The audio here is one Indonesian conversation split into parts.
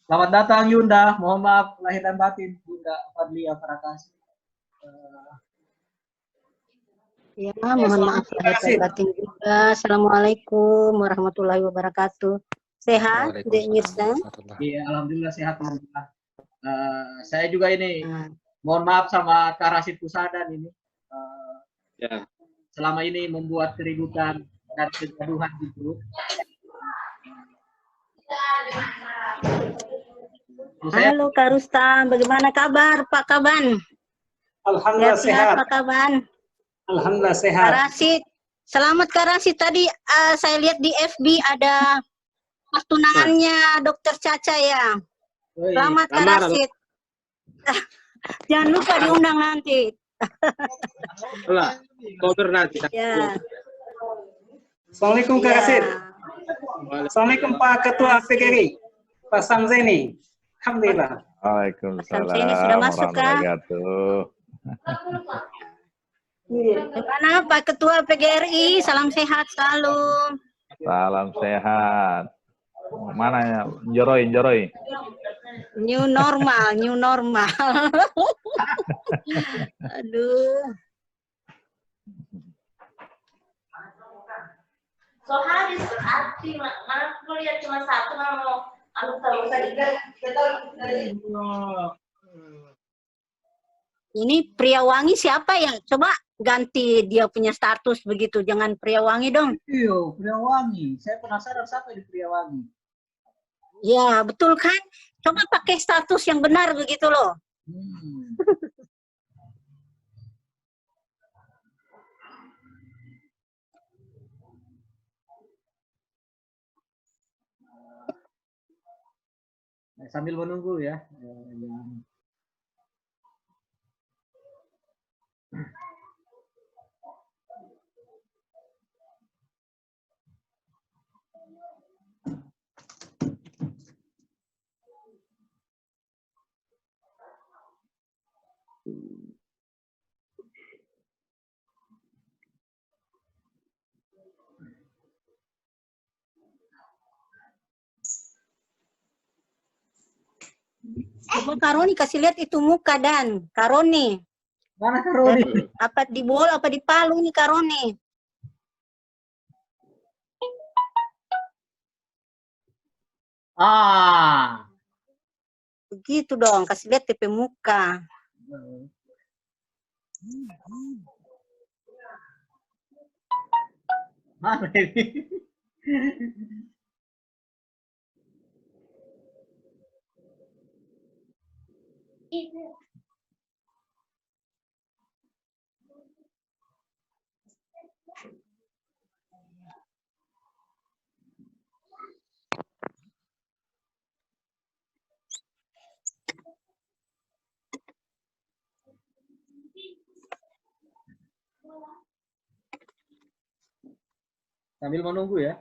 Selamat datang Yunda. Mohon maaf lahir dan batin Yunda Fadlia Prakasi. Ya, mohon maaf lahir dan batin juga. Assalamualaikum warahmatullahi wabarakatuh. Sehat, Dek Mirza? Iya, alhamdulillah sehat. Saya juga ini mohon maaf sama Kak Rasid Pusadan ini. Selama ini membuat keributan dan kegaduhan di grup. Halo Kak Rustam, bagaimana kabar Pak Kaban? Alhamdulillah sehat. Pak Kaban. Alhamdulillah sehat. Kak Rasid, selamat Kak Rasid. Tadi saya lihat di FB ada tunangannya Dokter Caca ya. Selamat Kak Rasid. Jangan lupa diundang nanti. Ya. Assalamualaikum Kak Rasid. Assalamualaikum Pak Ketua PGRI, Pak Samzeni. Alhamdulillah. Waalaikumsalam. Samzeni sudah masuk Kak. Gimana Pak Ketua PGRI? Salam sehat selalu. Salam sehat. Mana ya? Joroi. New normal. Aduh. So habis berarti mana perlu lihat cuma satu mau Ini Priawangi siapa ya? Coba ganti dia punya status begitu. Jangan Priawangi dong. Iya, Priawangi. Saya penasaran siapa di Priawangi. Ya, betul kan? Coba pakai status yang benar begitu loh. Sambil menunggu ya. Coba Karoni kasih lihat itu muka dan Karoni. Mana Karoni? Apa di bola apa di Palu nih Karoni? Begitu dong, kasih lihat TP muka. Mana ini? Sambil menunggu ya.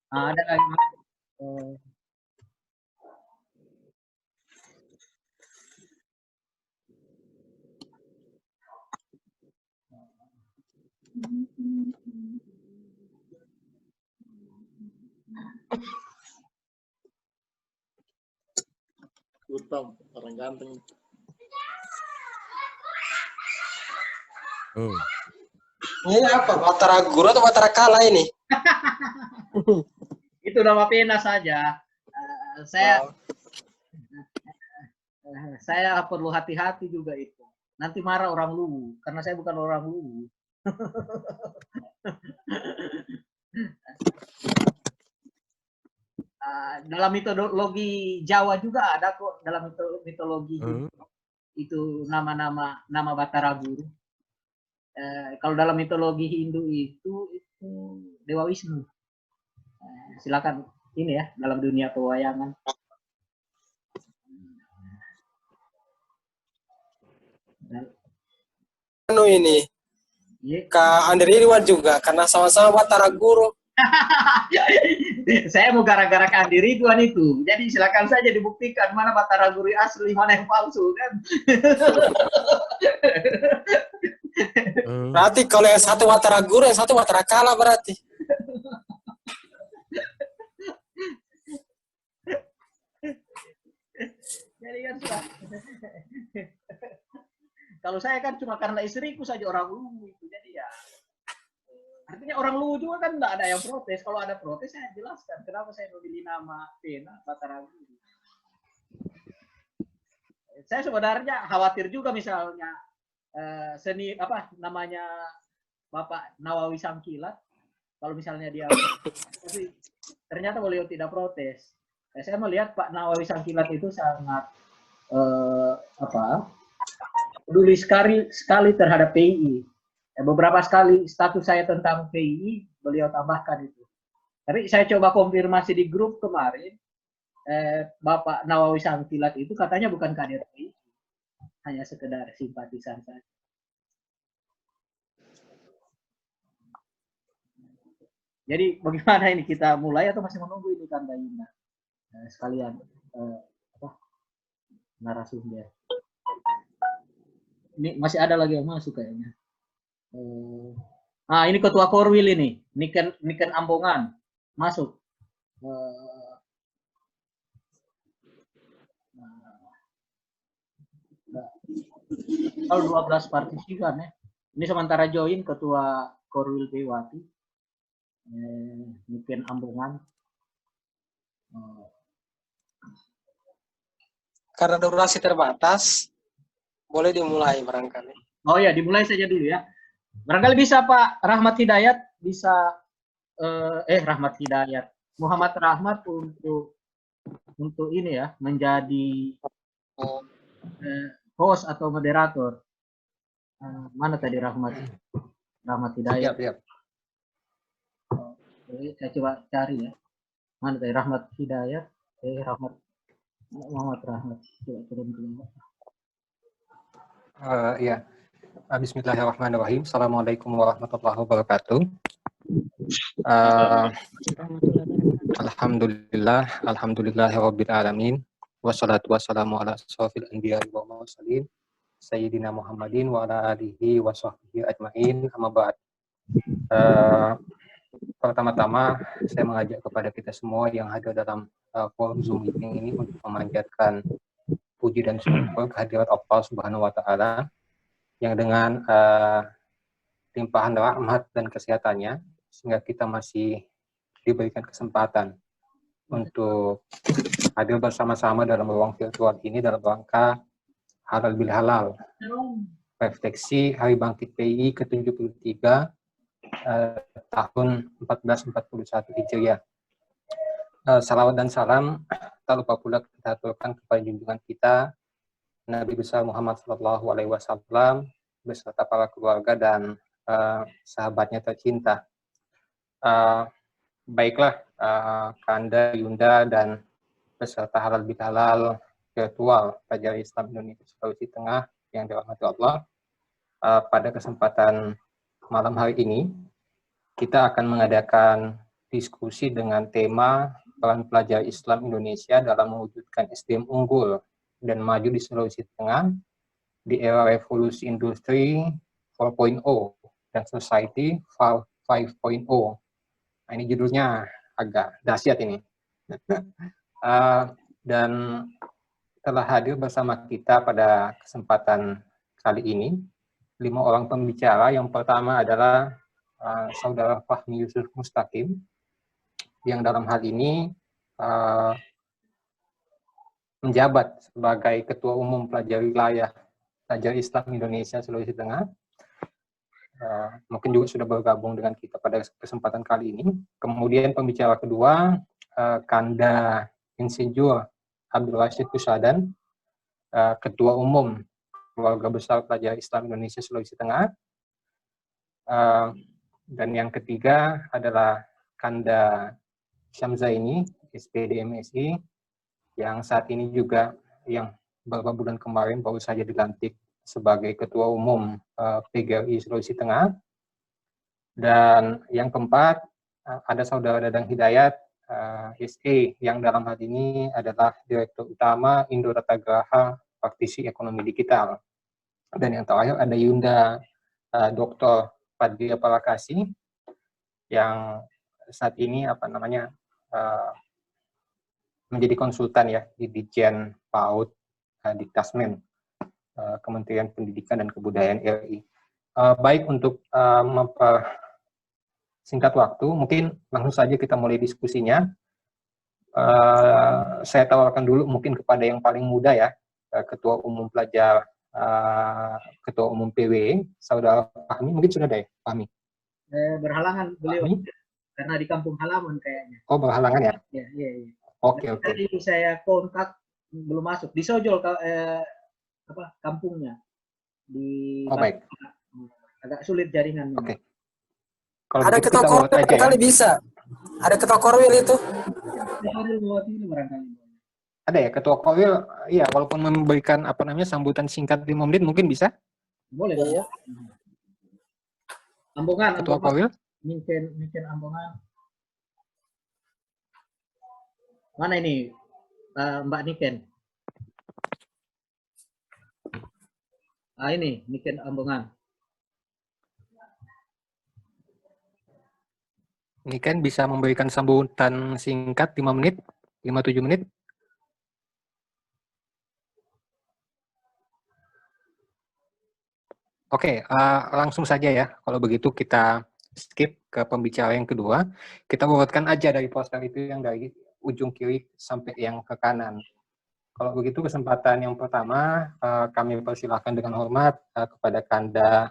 Ada lagi. Utang, orang ganteng. Ini apa? Batara Guru atau Batara Kala ini? Itu nama pena saja. Saya perlu hati-hati juga itu. Nanti marah orang Luwu, karena saya bukan orang Luwu. Dalam mitologi Jawa juga ada kok, dalam mitologi itu nama Batara Guru. Kalau dalam mitologi Hindu itu Dewa Wisnu. Silakan ini ya, dalam dunia pewayangan. Ini Kak Andri Irwan juga karena sama-sama Batara Guru. Saya mau gara-garakan diri Ridwan itu. Jadi silakan saja dibuktikan mana Batara Guru asli, mana yang palsu kan. Berarti kalau yang satu Batara Guru, yang satu Batara Kala berarti. Jadi kan kalau saya kan cuma karena istriku saja orang Luwu itu. Jadi ya artinya orang Luwu juga kan enggak ada yang protes. Kalau ada protes saya jelaskan kenapa saya memilih nama Pena Batara Guru. Saya sebenarnya khawatir juga misalnya seni apa namanya Bapak Nawawi Sangkilat, kalau misalnya dia tapi ternyata beliau tidak protes. Saya melihat Pak Nawawi Sangkilat itu sangat peduli sekali terhadap PII. Beberapa kali status saya tentang PII beliau tambahkan itu. Tapi saya coba konfirmasi di grup kemarin, Bapak Nawawi Sangkilat itu katanya bukan kader PII, hanya sekedar simpatisan saja. Jadi bagaimana ini, kita mulai atau masih menunggu ini Kanda Yuna? Sekalian narasumber. Ini masih ada lagi yang masuk kayaknya. Ini Ketua Korwil ini, Niken Ambongan masuk. Kalau 12 partisipan ya. Ini sementara join Ketua Korwil Pewati, Niken Ambongan. Karena durasi terbatas, boleh dimulai barangkali. Oh ya, dimulai saja dulu ya. Barangkali bisa Pak Rahmat Hidayat, bisa Rahmat Hidayat, Muhammad Rahmat untuk ini ya, menjadi host atau moderator. Mana tadi Rahmat Hidayat? Siap. Oke, saya coba cari ya. Mana tadi Rahmat Hidayat? Muhammad Rahmat. Coba turun dulu. Ya. Bismillahirrahmanirrahim. Assalamualaikum warahmatullahi wabarakatuh. Alhamdulillahirabbil alamin. Wassalatu wassalamu ala asyrofil anbiya'i wal mursalin sayyidina Muhammadin wa ala alihi wa sahbihi ajmain. Amma ba'd. Pertama-tama saya mengajak kepada kita semua yang hadir dalam forum Zoom meeting ini untuk memanjatkan puji dan syukur kehadirat Allah Subhanahu wa taala yang dengan limpahan rahmat dan kesehatannya sehingga kita masih diberikan kesempatan untuk hadir bersama-sama dalam ruang virtual ini dalam rangka halal bil halal, refleksi Hari Bangkit PII ke-73 tahun 1441 Hijriah. Salawat dan salam tak lupa pula kita aturkan kepada junjungan kita Nabi besar Muhammad SAW beserta para keluarga dan sahabatnya tercinta. Baiklah, Kanda, Yunda, dan beserta halal bihalal virtual Pelajar Islam Indonesia Sulawesi Tengah yang dirahmati Allah. Pada kesempatan malam hari ini, kita akan mengadakan diskusi dengan tema peran pelajar Islam Indonesia dalam mewujudkan SDM unggul dan maju di Sulawesi Tengah di era revolusi industri 4.0 dan society 5.0. Nah, ini judulnya agak dahsyat ini. Dan telah hadir bersama kita pada kesempatan kali ini 5 orang pembicara. Yang pertama adalah Saudara Fahmi Yusuf Mustaqim, yang dalam hal ini menjabat sebagai Ketua Umum Pelajar Wilayah Pelajar Islam Indonesia Sulawesi Tengah. Mungkin juga sudah bergabung dengan kita pada kesempatan kali ini. Kemudian pembicara kedua, Kanda Insinyur Abdul Rashid Kusadan, Ketua Umum Keluarga Besar Pelajar Islam Indonesia Sulawesi Tengah. Dan yang ketiga adalah Kanda Syamzaini, SPD MSI, yang saat ini juga yang beberapa bulan kemarin baru saja dilantik sebagai Ketua Umum PGRI Sulawesi Tengah. Dan yang keempat ada Saudara Dadang Hidayat, SE, yang dalam hal ini adalah Direktur Utama Indo Data Graha Praktisi Ekonomi Digital. Dan yang terakhir ada Yunda Dr. Padria Palakasi, yang saat ini menjadi konsultan ya di Ditjen PAUD Diktasmen Kementerian Pendidikan dan Kebudayaan RI. Baik, untuk singkat waktu, mungkin langsung saja kita mulai diskusinya. Saya tawarkan dulu mungkin kepada yang paling muda ya, Ketua Umum Pelajar, Ketua Umum PW, Saudara Fahmi. Mungkin sudah ada ya, Fahmi? Berhalangan beliau, Fahmi? karena di kampung halaman kayaknya. Oh, berhalangan ya? Iya. Oke. Tadi saya kontak, belum masuk. Di Sojol, kampungnya. Baik. Agak sulit jaringan. Oke. Kalau ada ketua korwil kali bisa. Ada ketua korwil itu. Ada ya ketua korwil, iya, walaupun memberikan sambutan singkat 5 menit mungkin bisa. Boleh ya. Ambongan. Ketua korwil. Mungkin Ambongan. Mana ini Mbak Niken? Ini Niken Ambongan. Ini kan bisa memberikan sambutan singkat 5 menit, 5-7 menit. Oke, langsung saja ya. Kalau begitu kita skip ke pembicara yang kedua. Kita urutkan aja dari poster itu yang dari ujung kiri sampai yang ke kanan. Kalau begitu kesempatan yang pertama kami persilahkan dengan hormat kepada Kanda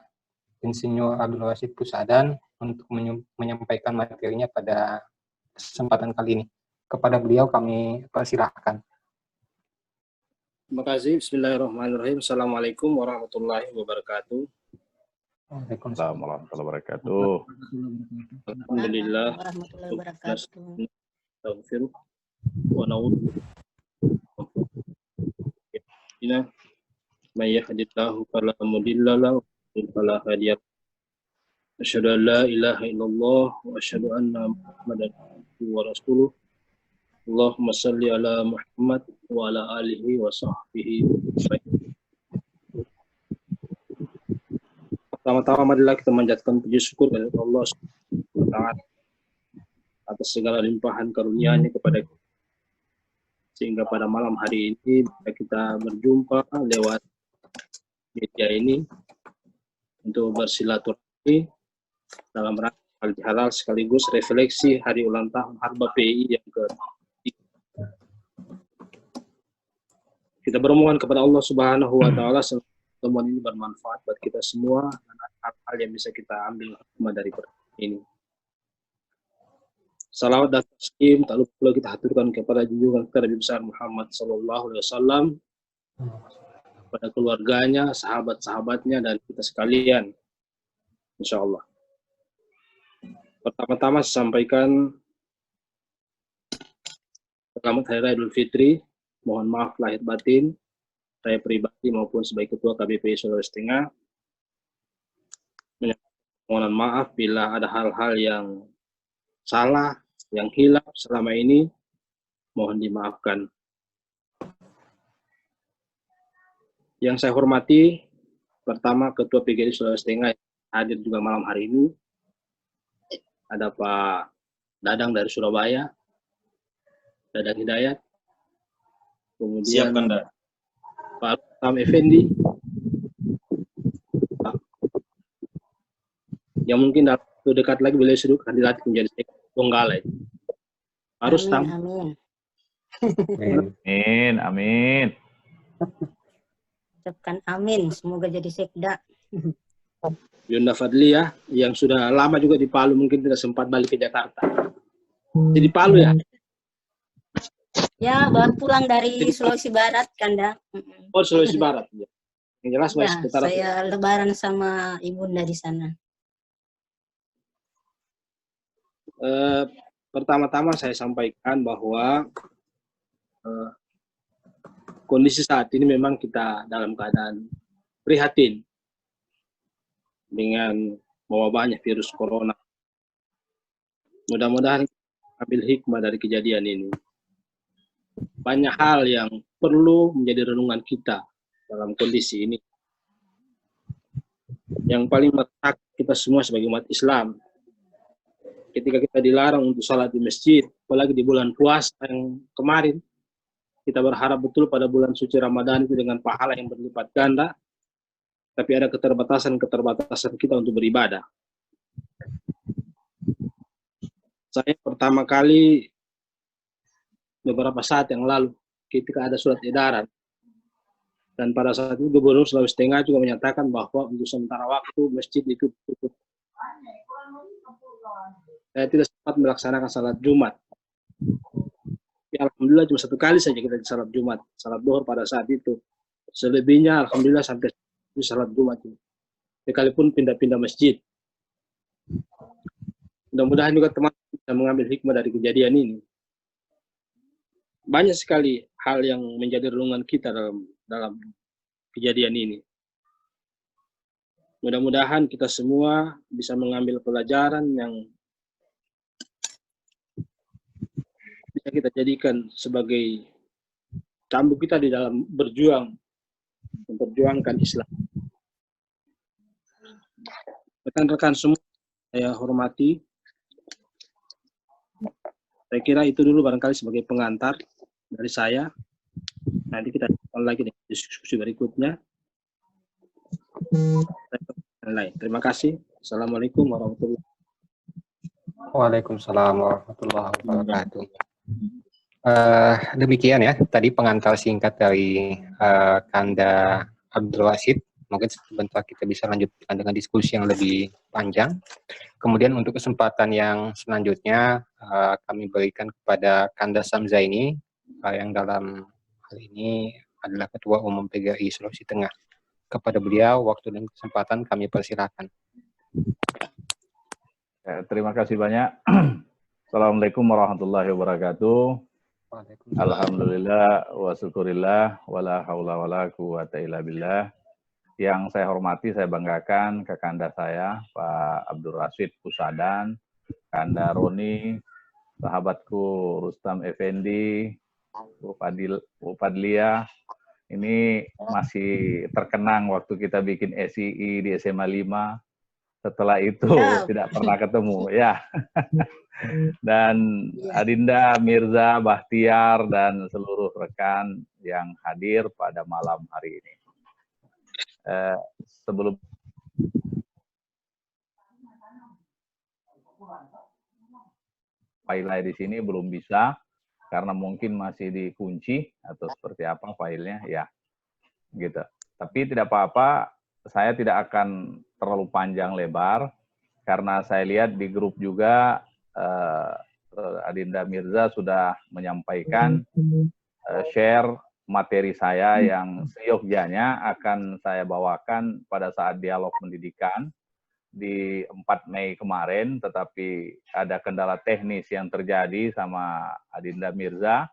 Insinyur Abdul Rashid Pusadan untuk menyampaikan materinya pada kesempatan kali ini. Kepada beliau kami persilahkan. Terima kasih. Bismillahirrahmanirrahim. Assalamualaikum warahmatullahi wabarakatuh. Waalaikumsalam warahmatullahi wabarakatuh. Alhamdulillah. Warahmatullahi wabarakatuh. Astaghfirullah wa na'udzu billahi may yahdihillahu fala mudilla lahu wa fala hadiya lahu. Asyhadu an la ilaha illallah wa asyhadu anna Muhammadan abduhu wa rasuluh. Allahumma shalli ala Muhammad wa ala alihi wa sahbihi. Pertama-tama marilah kita menjatuhkan puji syukur kepada Allah Subhanahu wa taala atas segala limpahan karunia-Nya kepada kita. Sehingga pada malam hari ini kita berjumpa lewat media ini untuk bersilaturahmi dalam rangka halal sekaligus refleksi hari ulang tahun Harba PI yang ke-3. Kita bermohon kepada Allah Subhanahu wa taala pertemuan ini bermanfaat buat kita semua dan hal-hal yang bisa kita ambil hikmah dari pertemuan ini. Salawat dan taslim tak lupa kita haturkan kepada junjungan kita Nabi besar Muhammad sallallahu alaihi wasallam, pada keluarganya, sahabat-sahabatnya dan kita sekalian. Insyaallah. Pertama-tama saya sampaikan selamat Hari Raya Idul Fitri. Mohon maaf lahir batin saya pribadi maupun sebagai Ketua KBPI Sulawesi Tengah. Mohon maaf bila ada hal-hal yang salah, yang hilaf selama ini, mohon dimaafkan. Yang saya hormati, pertama Ketua PGRI Sulawesi Tengah hadir juga malam hari ini. Ada Pak Dadang dari Surabaya, Dadang Hidayat. Kemudian Pak Tam Effendi, yang mungkin dalam waktu dekat lagi beliau sudah kandidat menjadi Donggala. Harus Tam. Amin. Ucapkan amin, semoga jadi sekda. Yunda Fadlia yang sudah lama juga di Palu, mungkin tidak sempat balik ke Jakarta. Jadi Palu ya? Ya, baru pulang dari Sulawesi Barat, Kanda. Oh, Sulawesi Barat. Ya. Yang jelas ya, saya lebaran sama ibunda di sana. Pertama-tama saya sampaikan bahwa kondisi saat ini memang kita dalam keadaan prihatin dengan mewabahnya virus corona. Mudah-mudahan ambil hikmah dari kejadian ini. Banyak hal yang perlu menjadi renungan kita dalam kondisi ini. Yang paling melekat kita semua sebagai umat Islam, ketika kita dilarang untuk salat di masjid, apalagi di bulan puasa yang kemarin, kita berharap betul pada bulan suci Ramadan itu dengan pahala yang berlipat ganda, tapi ada keterbatasan kita untuk beribadah. Saya pertama kali beberapa saat yang lalu ketika ada surat edaran, dan pada saat itu Gubernur Sulawesi Tengah juga menyatakan bahwa untuk sementara waktu masjid itu tutup. Saya tidak sempat melaksanakan salat Jumat. Ya, alhamdulillah cuma satu kali saja kita salat Jumat, salat Zuhur pada saat itu. Selebihnya alhamdulillah sampai salat Jumat. Sekalipun pindah-pindah masjid. Mudah-mudahan juga teman-teman bisa mengambil hikmah dari kejadian ini. Banyak sekali hal yang menjadi renungan kita dalam kejadian ini. Mudah-mudahan kita semua bisa mengambil pelajaran yang bisa kita jadikan sebagai cambuk kita di dalam berjuang, memperjuangkan Islam. Rekan-rekan semua saya hormati. Saya kira itu dulu barangkali sebagai pengantar dari saya. Nanti kita lanjutkan lagi dengan diskusi berikutnya. Terima kasih. Assalamualaikum warahmatullahi wabarakatuh. Waalaikumsalam warahmatullahi wabarakatuh. Demikian ya, tadi pengantar singkat dari Kanda Abdul Rashid. Mungkin sebentar kita bisa lanjutkan dengan diskusi yang lebih panjang. Kemudian untuk kesempatan yang selanjutnya kami berikan kepada Kanda Samzaini yang dalam hal ini adalah Ketua Umum PGRI Sulawesi Tengah. Kepada beliau, waktu dan kesempatan kami persilakan. Terima kasih banyak. Assalamualaikum warahmatullahi wabarakatuh. Alhamdulillah wa syukurillah wa la haula wa la quwata illa billah. Yang saya hormati, saya banggakan Kakanda saya, Pak Abdul Rashid Pusadan, Kanda Roni, sahabatku Rustam Effendi, Bu Padlia. Ini masih terkenang waktu kita bikin SII di SMA 5. Setelah itu tidak pernah ketemu, ya. Dan Adinda, Mirza, Bahtiar, dan seluruh rekan yang hadir pada malam hari ini. Sebelum file di sini belum bisa karena mungkin masih dikunci atau seperti apa filenya, ya gitu. Tapi tidak apa-apa, saya tidak akan terlalu panjang lebar karena saya lihat di grup juga Adinda Mirza sudah menyampaikan share materi saya yang seyogyanya akan saya bawakan pada saat dialog pendidikan di 4 Mei kemarin, tetapi ada kendala teknis yang terjadi sama Adinda Mirza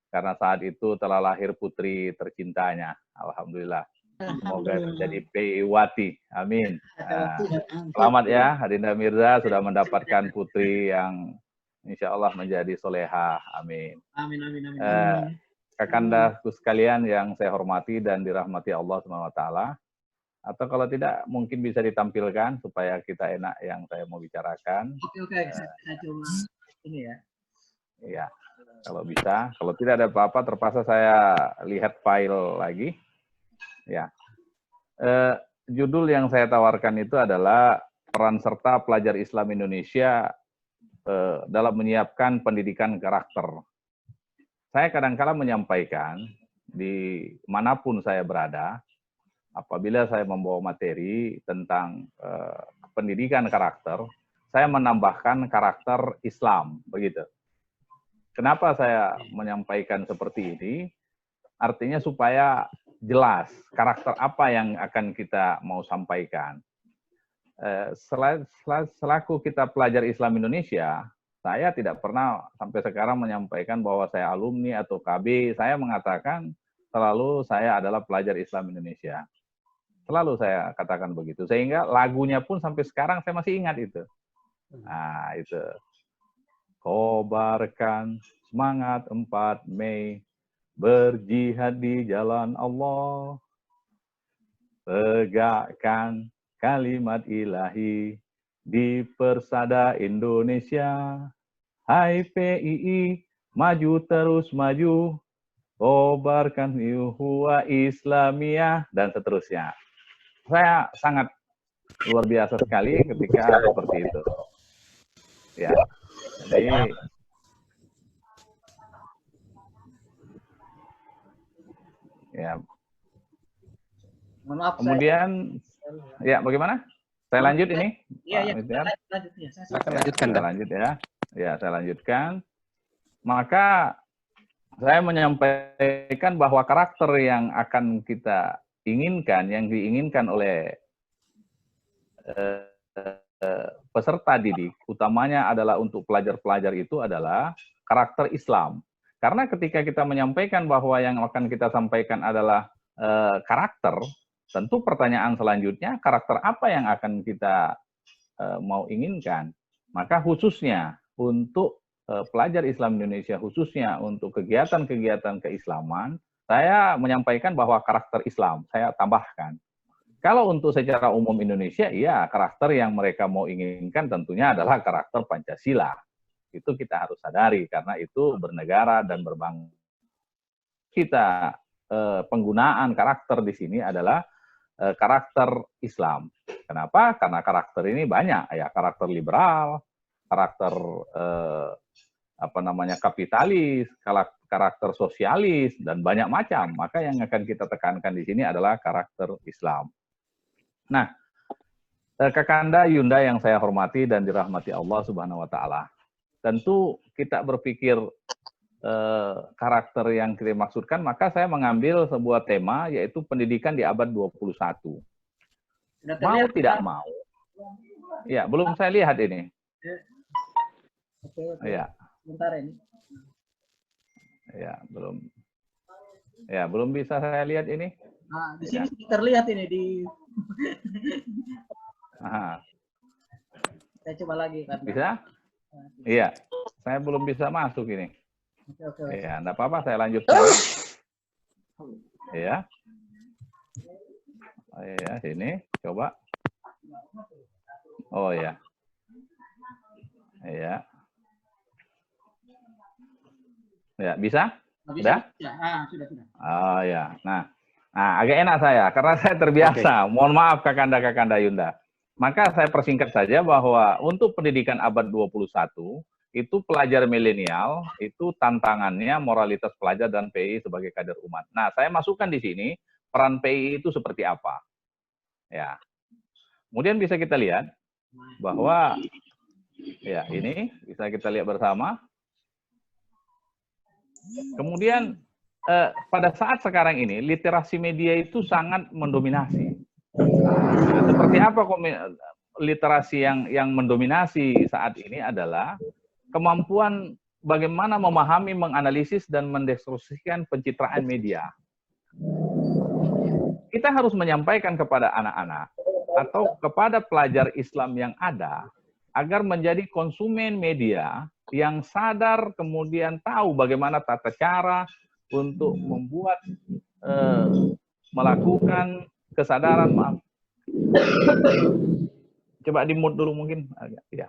karena saat itu telah lahir putri tercintanya. Alhamdulillah. Semoga menjadi Piwati. Amin. Nah, selamat ya Adinda Mirza sudah mendapatkan putri yang insya Allah menjadi soleha. Amin. Amin, amin, amin. Amin. Kakandaku sekalian yang saya hormati dan dirahmati Allah SWT, atau kalau tidak mungkin bisa ditampilkan supaya kita enak yang saya mau bicarakan. Oke, saya coba ini ya. Iya, kalau bisa. Kalau tidak ada apa-apa, terpaksa saya lihat file lagi. Ya, judul yang saya tawarkan itu adalah peran serta pelajar Islam Indonesia dalam menyiapkan pendidikan karakter. Saya kadang-kala menyampaikan di manapun saya berada, apabila saya membawa materi tentang pendidikan karakter, saya menambahkan karakter Islam, begitu. Kenapa saya menyampaikan seperti ini? Artinya supaya jelas karakter apa yang akan kita mau sampaikan. Selaku kita pelajar Islam Indonesia, saya tidak pernah sampai sekarang menyampaikan bahwa saya alumni atau KB. Saya mengatakan selalu saya adalah pelajar Islam Indonesia. Selalu saya katakan begitu. Sehingga lagunya pun sampai sekarang saya masih ingat itu. Nah, itu. kobarkan semangat 4 Mei, berjihad di jalan Allah, tegakkan kalimat ilahi di persada Indonesia. Hai PII, maju terus maju, kobarkan uhuwah Islamiyah, dan seterusnya. Saya sangat luar biasa sekali ketika seperti itu. Ya, jadi ya. Maaf, Kemudian, ya bagaimana? Saya lanjut ini. Iya, Pak lanjut ya. Silakan lanjutkan. Saya lanjut ya. Ya, saya lanjutkan. Maka saya menyampaikan bahwa karakter yang akan kita inginkan, yang diinginkan oleh peserta didik, utamanya adalah untuk pelajar-pelajar itu adalah karakter Islam. Karena ketika kita menyampaikan bahwa yang akan kita sampaikan adalah karakter, tentu pertanyaan selanjutnya, karakter apa yang akan kita mau inginkan? Maka khususnya untuk pelajar Islam Indonesia, khususnya untuk kegiatan-kegiatan keislaman, saya menyampaikan bahwa karakter Islam, saya tambahkan. Kalau untuk secara umum Indonesia, iya karakter yang mereka mau inginkan tentunya adalah karakter Pancasila. Itu kita harus sadari, karena itu bernegara dan berbangsa. Kita penggunaan karakter di sini adalah karakter Islam. Kenapa? Karena karakter ini banyak, ya, karakter liberal, karakter kapitalis, karakter sosialis, dan banyak macam. Maka yang akan kita tekankan di sini adalah karakter Islam. Nah, Kakanda Yunda yang saya hormati dan dirahmati Allah Subhanahu wa Ta'ala, tentu kita berpikir karakter yang kita maksudkan, maka saya mengambil sebuah tema, yaitu pendidikan di abad 21. Mau tidak mau. Ya, belum saya lihat ini. Oke. Ya. Bentar ini. Ya, belum bisa saya lihat ini. Nah, di sini terlihat ini di. Aha. Saya coba lagi kan. Bisa? Iya, saya belum bisa masuk ini. Oke. Ya, enggak apa-apa, saya lanjutkan. Ya. Oh, ya, sini, coba. Oh ya. Iya. Ya, bisa? Sudah? Sudah. Oh ya. Nah, agak enak saya karena saya terbiasa. Mohon maaf Kakanda Yunda. Maka saya persingkat saja bahwa untuk pendidikan abad 21 itu pelajar milenial itu tantangannya moralitas pelajar dan PI sebagai kader umat. Nah, saya masukkan di sini peran PI itu seperti apa. Ya. Kemudian bisa kita lihat bahwa ya ini bisa kita lihat bersama. Kemudian pada saat sekarang ini literasi media itu sangat mendominasi. Nah, seperti apa literasi yang mendominasi saat ini adalah kemampuan bagaimana memahami, menganalisis dan mendeskripsikan pencitraan media. Kita harus menyampaikan kepada anak-anak atau kepada pelajar Islam yang ada agar menjadi konsumen media yang sadar, kemudian tahu bagaimana tata cara untuk membuat, melakukan kesadaran, maaf. Coba di mute dulu mungkin. Ya.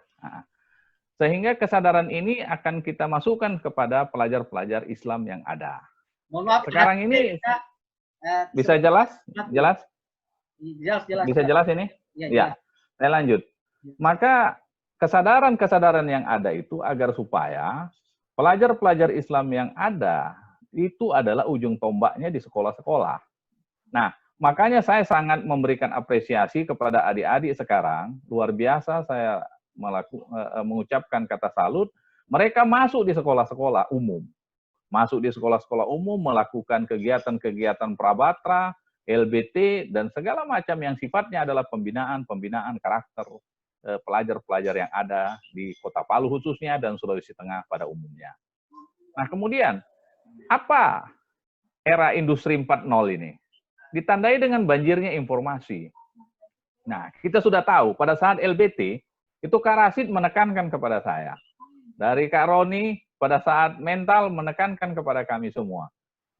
Sehingga kesadaran ini akan kita masukkan kepada pelajar-pelajar Islam yang ada. Mohon maaf, sekarang ini bisa jelas? Jelas? Jelas. Bisa jelas ini? Ya. Saya lanjut. Maka kesadaran-kesadaran yang ada itu agar supaya pelajar-pelajar Islam yang ada itu adalah ujung tombaknya di sekolah-sekolah. Nah, makanya saya sangat memberikan apresiasi kepada adik-adik sekarang. Luar biasa saya mengucapkan kata salut. Mereka masuk di sekolah-sekolah umum. Masuk di sekolah-sekolah umum, melakukan kegiatan-kegiatan prabatra, LBT, dan segala macam yang sifatnya adalah pembinaan karakter pelajar-pelajar yang ada di Kota Palu khususnya dan Sulawesi Tengah pada umumnya. Nah, kemudian apa era industri 4.0 ini? Ditandai dengan banjirnya informasi. Nah, kita sudah tahu pada saat LBT itu Kak Rasid menekankan kepada saya dari Kak Roni pada saat mental menekankan kepada kami semua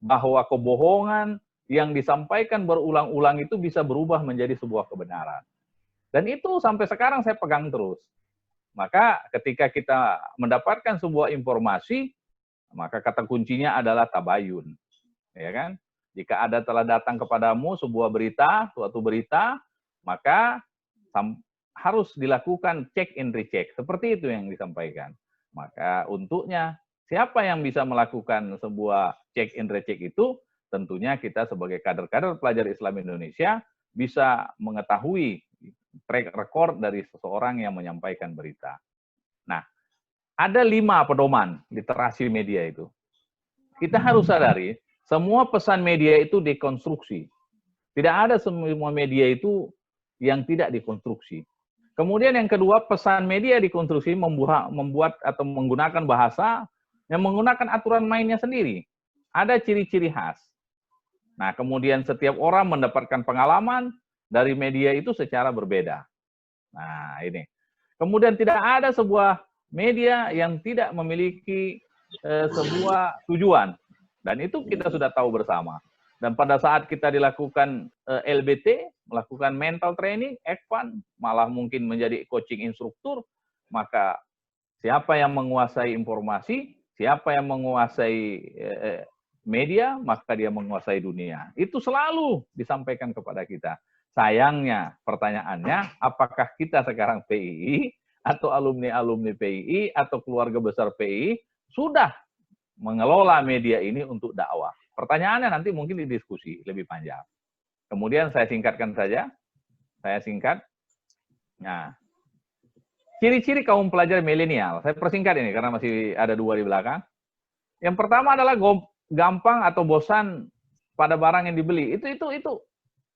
bahwa kebohongan yang disampaikan berulang-ulang itu bisa berubah menjadi sebuah kebenaran. Dan itu sampai sekarang saya pegang terus. Maka ketika kita mendapatkan sebuah informasi, maka kata kuncinya adalah tabayun. Ya kan? Jika ada telah datang kepadamu sebuah berita, suatu berita, maka harus dilakukan check and recheck. Seperti itu yang disampaikan. Maka untuknya, siapa yang bisa melakukan sebuah check and recheck itu? Tentunya kita sebagai kader-kader pelajar Islam Indonesia bisa mengetahui track record dari seseorang yang menyampaikan berita. Nah, ada 5 pedoman literasi media itu. Kita harus sadari, semua pesan media itu dekonstruksi. Tidak ada semua media itu yang tidak dikonstruksi. Kemudian yang kedua, pesan media dikonstruksi membuat atau menggunakan bahasa yang menggunakan aturan mainnya sendiri. Ada ciri-ciri khas. Nah, kemudian setiap orang mendapatkan pengalaman dari media itu secara berbeda. Nah, ini. Kemudian tidak ada sebuah media yang tidak memiliki sebuah tujuan. Dan itu kita sudah tahu bersama. Dan pada saat kita dilakukan LBT, melakukan mental training, ECFAN, malah mungkin menjadi coaching instruktur, maka siapa yang menguasai informasi, siapa yang menguasai media, maka dia menguasai dunia. Itu selalu disampaikan kepada kita. Sayangnya, pertanyaannya, apakah kita sekarang PII, atau alumni-alumni PII, atau keluarga besar PII, sudah mengelola media ini untuk dakwah? Pertanyaannya nanti mungkin didiskusi lebih panjang. Kemudian saya singkatkan saja. Saya singkat. Nah, ciri-ciri kaum pelajar milenial. Saya persingkat ini karena masih ada 2 di belakang. Yang pertama adalah gampang atau bosan pada barang yang dibeli. Itu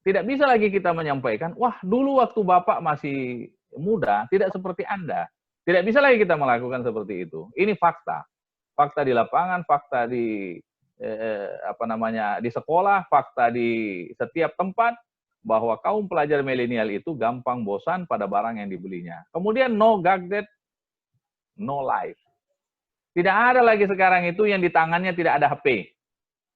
tidak bisa lagi kita menyampaikan, wah dulu waktu Bapak masih muda, tidak seperti Anda. Tidak bisa lagi kita melakukan seperti itu. Ini fakta. Fakta di lapangan, fakta di di sekolah, fakta di setiap tempat, bahwa kaum pelajar milenial itu gampang bosan pada barang yang dibelinya. Kemudian no gadget, no life. Tidak ada lagi sekarang itu yang di tangannya tidak ada HP.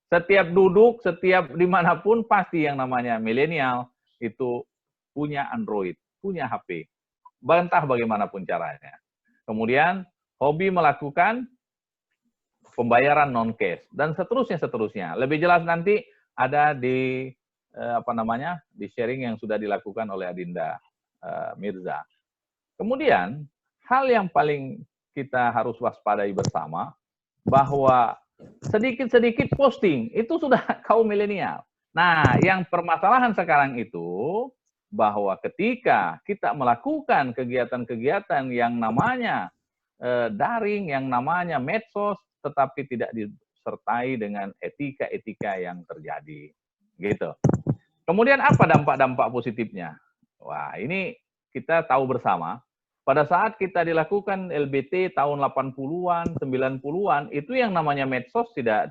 Setiap duduk, setiap dimanapun, pasti yang namanya milenial itu punya Android, punya HP. Entah bagaimanapun caranya. Kemudian, hobi melakukan pembayaran non-cash, dan seterusnya. Lebih jelas nanti ada di di sharing yang sudah dilakukan oleh Adinda Mirza. Kemudian, hal yang paling kita harus waspadai bersama, bahwa sedikit-sedikit posting itu sudah kaum milenial. Nah, yang permasalahan sekarang itu, bahwa ketika kita melakukan kegiatan-kegiatan yang namanya daring, yang namanya medsos, tetapi tidak disertai dengan etika-etika yang terjadi. Gitu. Kemudian apa dampak-dampak positifnya? Wah, ini kita tahu bersama. Pada saat kita dilakukan LBT tahun 80-an, 90-an, itu yang namanya medsos tidak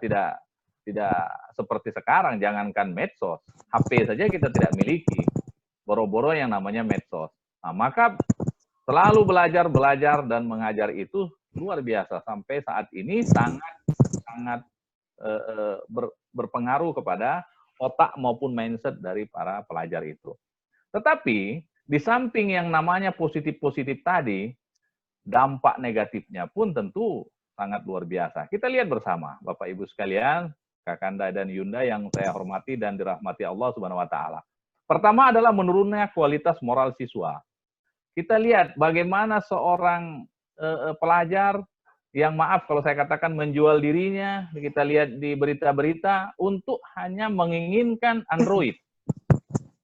seperti sekarang. Jangankan medsos, HP saja kita tidak miliki. Boro-boro yang namanya medsos. Nah, maka selalu belajar dan mengajar itu luar biasa. Sampai saat ini sangat berpengaruh kepada otak maupun mindset dari para pelajar itu. Tetapi di samping yang namanya positif-positif tadi, dampak negatifnya pun tentu sangat luar biasa. Kita lihat bersama, Bapak Ibu sekalian, Kakanda dan Yunda yang saya hormati dan dirahmati Allah Subhanahu wa taala. Pertama adalah menurunnya kualitas moral siswa. Kita lihat bagaimana seorang pelajar yang, maaf kalau saya katakan, menjual dirinya, kita lihat di berita-berita, untuk hanya menginginkan Android.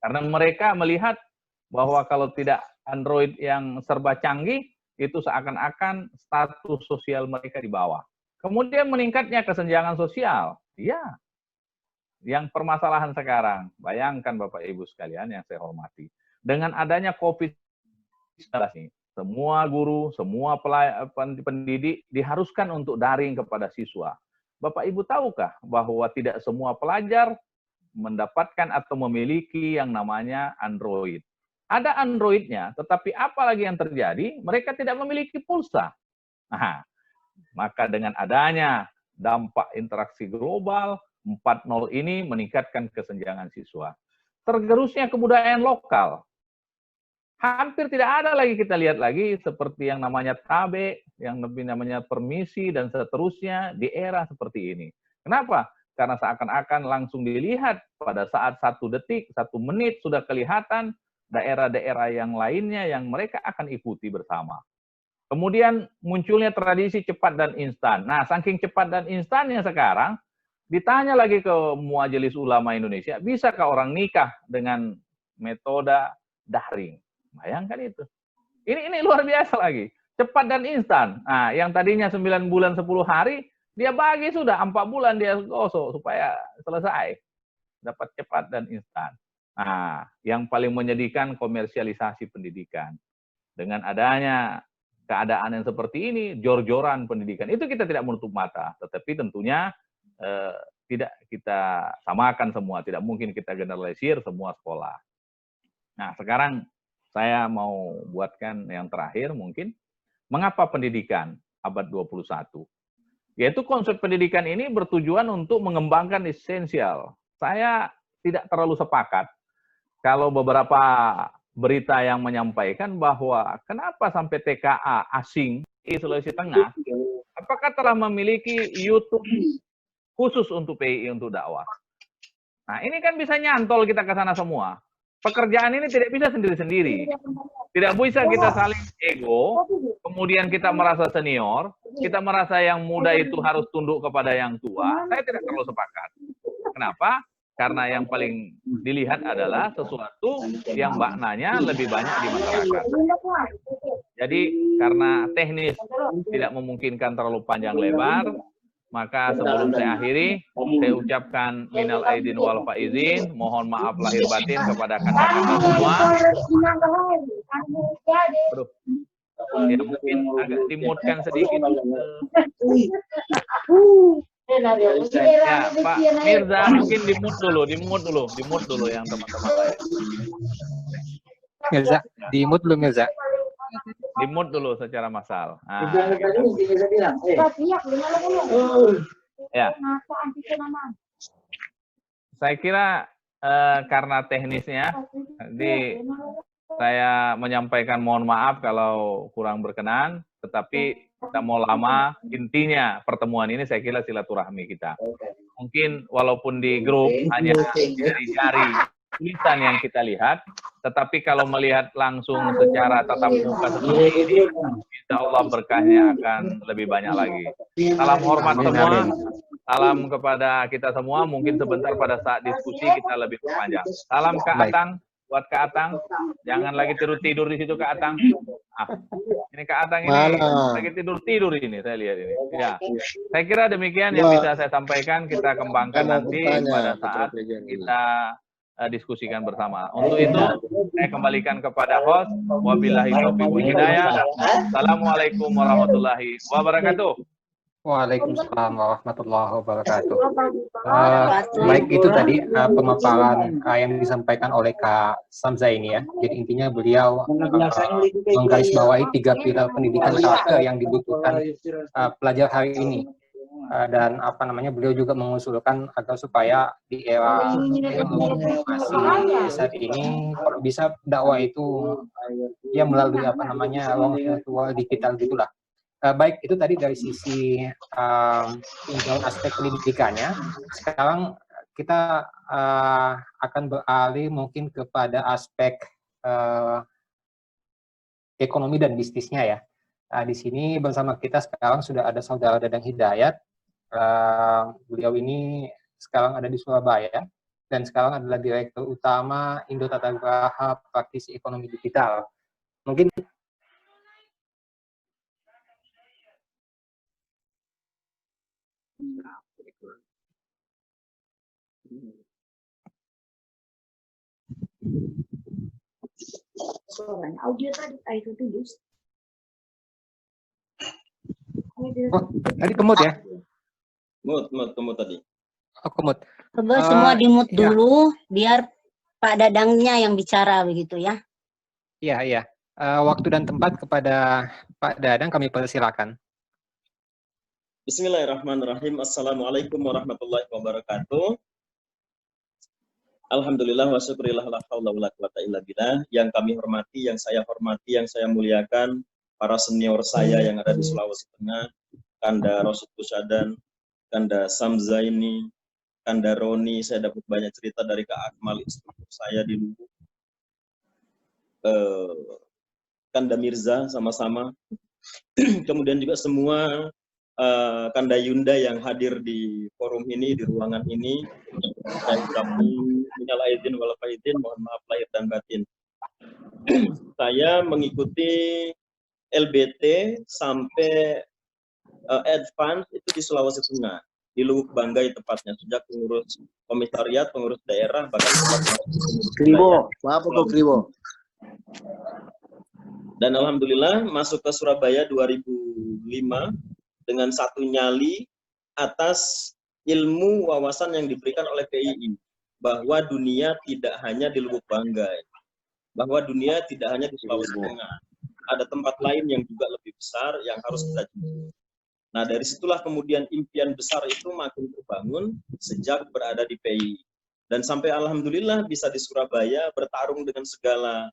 Karena mereka melihat bahwa kalau tidak Android yang serba canggih, itu seakan-akan status sosial mereka di bawah. Kemudian meningkatnya kesenjangan sosial. Ya, yang permasalahan sekarang, bayangkan Bapak Ibu sekalian yang saya hormati, dengan adanya COVID-19, semua guru, semua pendidik diharuskan untuk daring kepada siswa. Bapak Ibu tahukah bahwa tidak semua pelajar mendapatkan atau memiliki yang namanya Android? Ada Androidnya, tetapi apa lagi yang terjadi? Mereka tidak memiliki pulsa. Nah, Maka dengan adanya dampak interaksi global, 4.0 ini meningkatkan kesenjangan siswa. Tergerusnya kebudayaan lokal. Hampir tidak ada lagi kita lihat lagi seperti yang namanya tabe, yang lebih namanya permisi, dan seterusnya di era seperti ini. Kenapa? Karena seakan-akan langsung dilihat pada saat 1 detik, 1 menit sudah kelihatan daerah-daerah yang lainnya yang mereka akan ikuti bersama. Kemudian munculnya tradisi cepat dan instan. Nah, saking cepat dan instannya sekarang, ditanya lagi ke Majelis Ulama Indonesia, bisakah orang nikah dengan metode daring? Bayangkan itu. Ini luar biasa lagi. Cepat dan instan. Nah, yang tadinya 9 bulan 10 hari, dia bagi sudah 4 bulan dia gosok supaya selesai. Dapat cepat dan instan. Nah, yang paling menyedihkan komersialisasi pendidikan. Dengan adanya keadaan yang seperti ini, jor-joran pendidikan, itu kita tidak menutup mata. Tetapi tentunya tidak kita samakan semua. Tidak mungkin kita generalisir semua sekolah. Nah, sekarang saya mau buatkan yang terakhir mungkin. Mengapa pendidikan abad 21? Yaitu konsep pendidikan ini bertujuan untuk mengembangkan esensial. Saya tidak terlalu sepakat kalau beberapa berita yang menyampaikan bahwa kenapa sampai TKA asing di Sulawesi Tengah, apakah telah memiliki YouTube khusus untuk PII untuk dakwah. Nah, ini kan bisa nyantol kita ke sana semua. Pekerjaan ini tidak bisa sendiri-sendiri. Tidak bisa kita saling ego, kemudian kita merasa senior, kita merasa yang muda itu harus tunduk kepada yang tua. Saya tidak terlalu sepakat. Kenapa? Karena yang paling dilihat adalah sesuatu yang maknanya lebih banyak di masyarakat. Jadi karena teknis tidak memungkinkan terlalu panjang lebar, maka sebelum saya akhiri, saya ucapkan minal aidin wal faizin, mohon maaf lahir batin kepada kakak-kakak semua. Aduh. Ya mungkin agak dimutkan sedikit. Ya, Pak Mirza mungkin dimut dulu yang teman-teman lain. Mirza, dimut dulu Mirza. Dimut dulu secara massal. Nah, ya. Saya kira karena teknisnya, saya menyampaikan mohon maaf kalau kurang berkenan, tetapi kita mau lama, intinya pertemuan ini saya kira silaturahmi kita. Mungkin walaupun di grup hanya jari-jari tulisan yang kita lihat, tetapi kalau melihat langsung secara tatap muka seperti ini, insya Allah berkahnya akan lebih banyak lagi. Salam hormat semua, salam kepada kita semua, mungkin sebentar pada saat diskusi kita lebih panjang. Salam Kak Atang, buat Kak Atang, jangan lagi tidur-tidur di situ Kak Atang. Ini Kak Atang ini lagi tidur-tidur ini, saya lihat ini. Ya, saya kira demikian yang bisa saya sampaikan, kita kembangkan nanti pada saat kita diskusikan bersama. Untuk itu, saya kembalikan kepada host. Wabillahi taufiq wal hidayah. Assalamualaikum warahmatullahi wabarakatuh. Waalaikumsalam warahmatullahi wabarakatuh. Baik, itu tadi pemaparan yang disampaikan oleh Kak Samza ini ya. Jadi intinya beliau menggarisbawahi 3 pilar pendidikan karakter yang dibutuhkan pelajar hari ini. Dan beliau juga mengusulkan agar supaya di era masih saat ini kalau bisa dakwah itu ya melalui ruang virtual digital gitulah. Baik, itu tadi dari sisi aspek pendidikannya. Sekarang kita akan beralih mungkin kepada aspek ekonomi dan bisnisnya ya. Di sini bersama kita sekarang sudah ada Saudara Dadang Hidayat. Beliau ini sekarang ada di Surabaya dan sekarang adalah Direktur Utama Indo Tata Graha Praktisi Ekonomi Digital. Mungkin audio tadi itu tulis. Oh, tadi kemut ya? Kemut tadi. Oh, kemut. Coba semua dimut dulu, biar Pak Dadangnya yang bicara begitu ya. Iya. Waktu dan tempat kepada Pak Dadang kami persilakan. Bismillahirrahmanirrahim. Assalamualaikum warahmatullahi wabarakatuh. Alhamdulillah wa syukurillah la haula wala quwata illa billah. Yang kami hormati, yang saya hormati, yang saya muliakan, para senior saya yang ada di Sulawesi Tengah, Kanda Rosyid Kusyadan, Kanda Samzaini, Kanda Roni. Saya dapat banyak cerita dari Kak Akmal, instruktur saya di Lubuk. Kanda Mirza sama-sama. Kemudian juga semua Kanda Yunda yang hadir di forum ini, di ruangan ini. Saya ucapkan minal aidin wal faizin, mohon maaf lahir dan batin. Saya mengikuti LBT sampai advance itu di Sulawesi Tengah, di Lubuk Banggai tepatnya, sejak pengurus komisariat, pengurus daerah, bahkan Kribo, apa tuh Kribo? Dan alhamdulillah masuk ke Surabaya 2005 dengan satu nyali atas ilmu wawasan yang diberikan oleh PII, bahwa dunia tidak hanya di Lubuk Banggai, bahwa dunia tidak hanya di Sulawesi Tengah, ada tempat lain yang juga lebih besar yang harus kita jumpai. Nah, dari situlah kemudian impian besar itu makin terbangun sejak berada di PII. Dan sampai alhamdulillah bisa di Surabaya bertarung dengan segala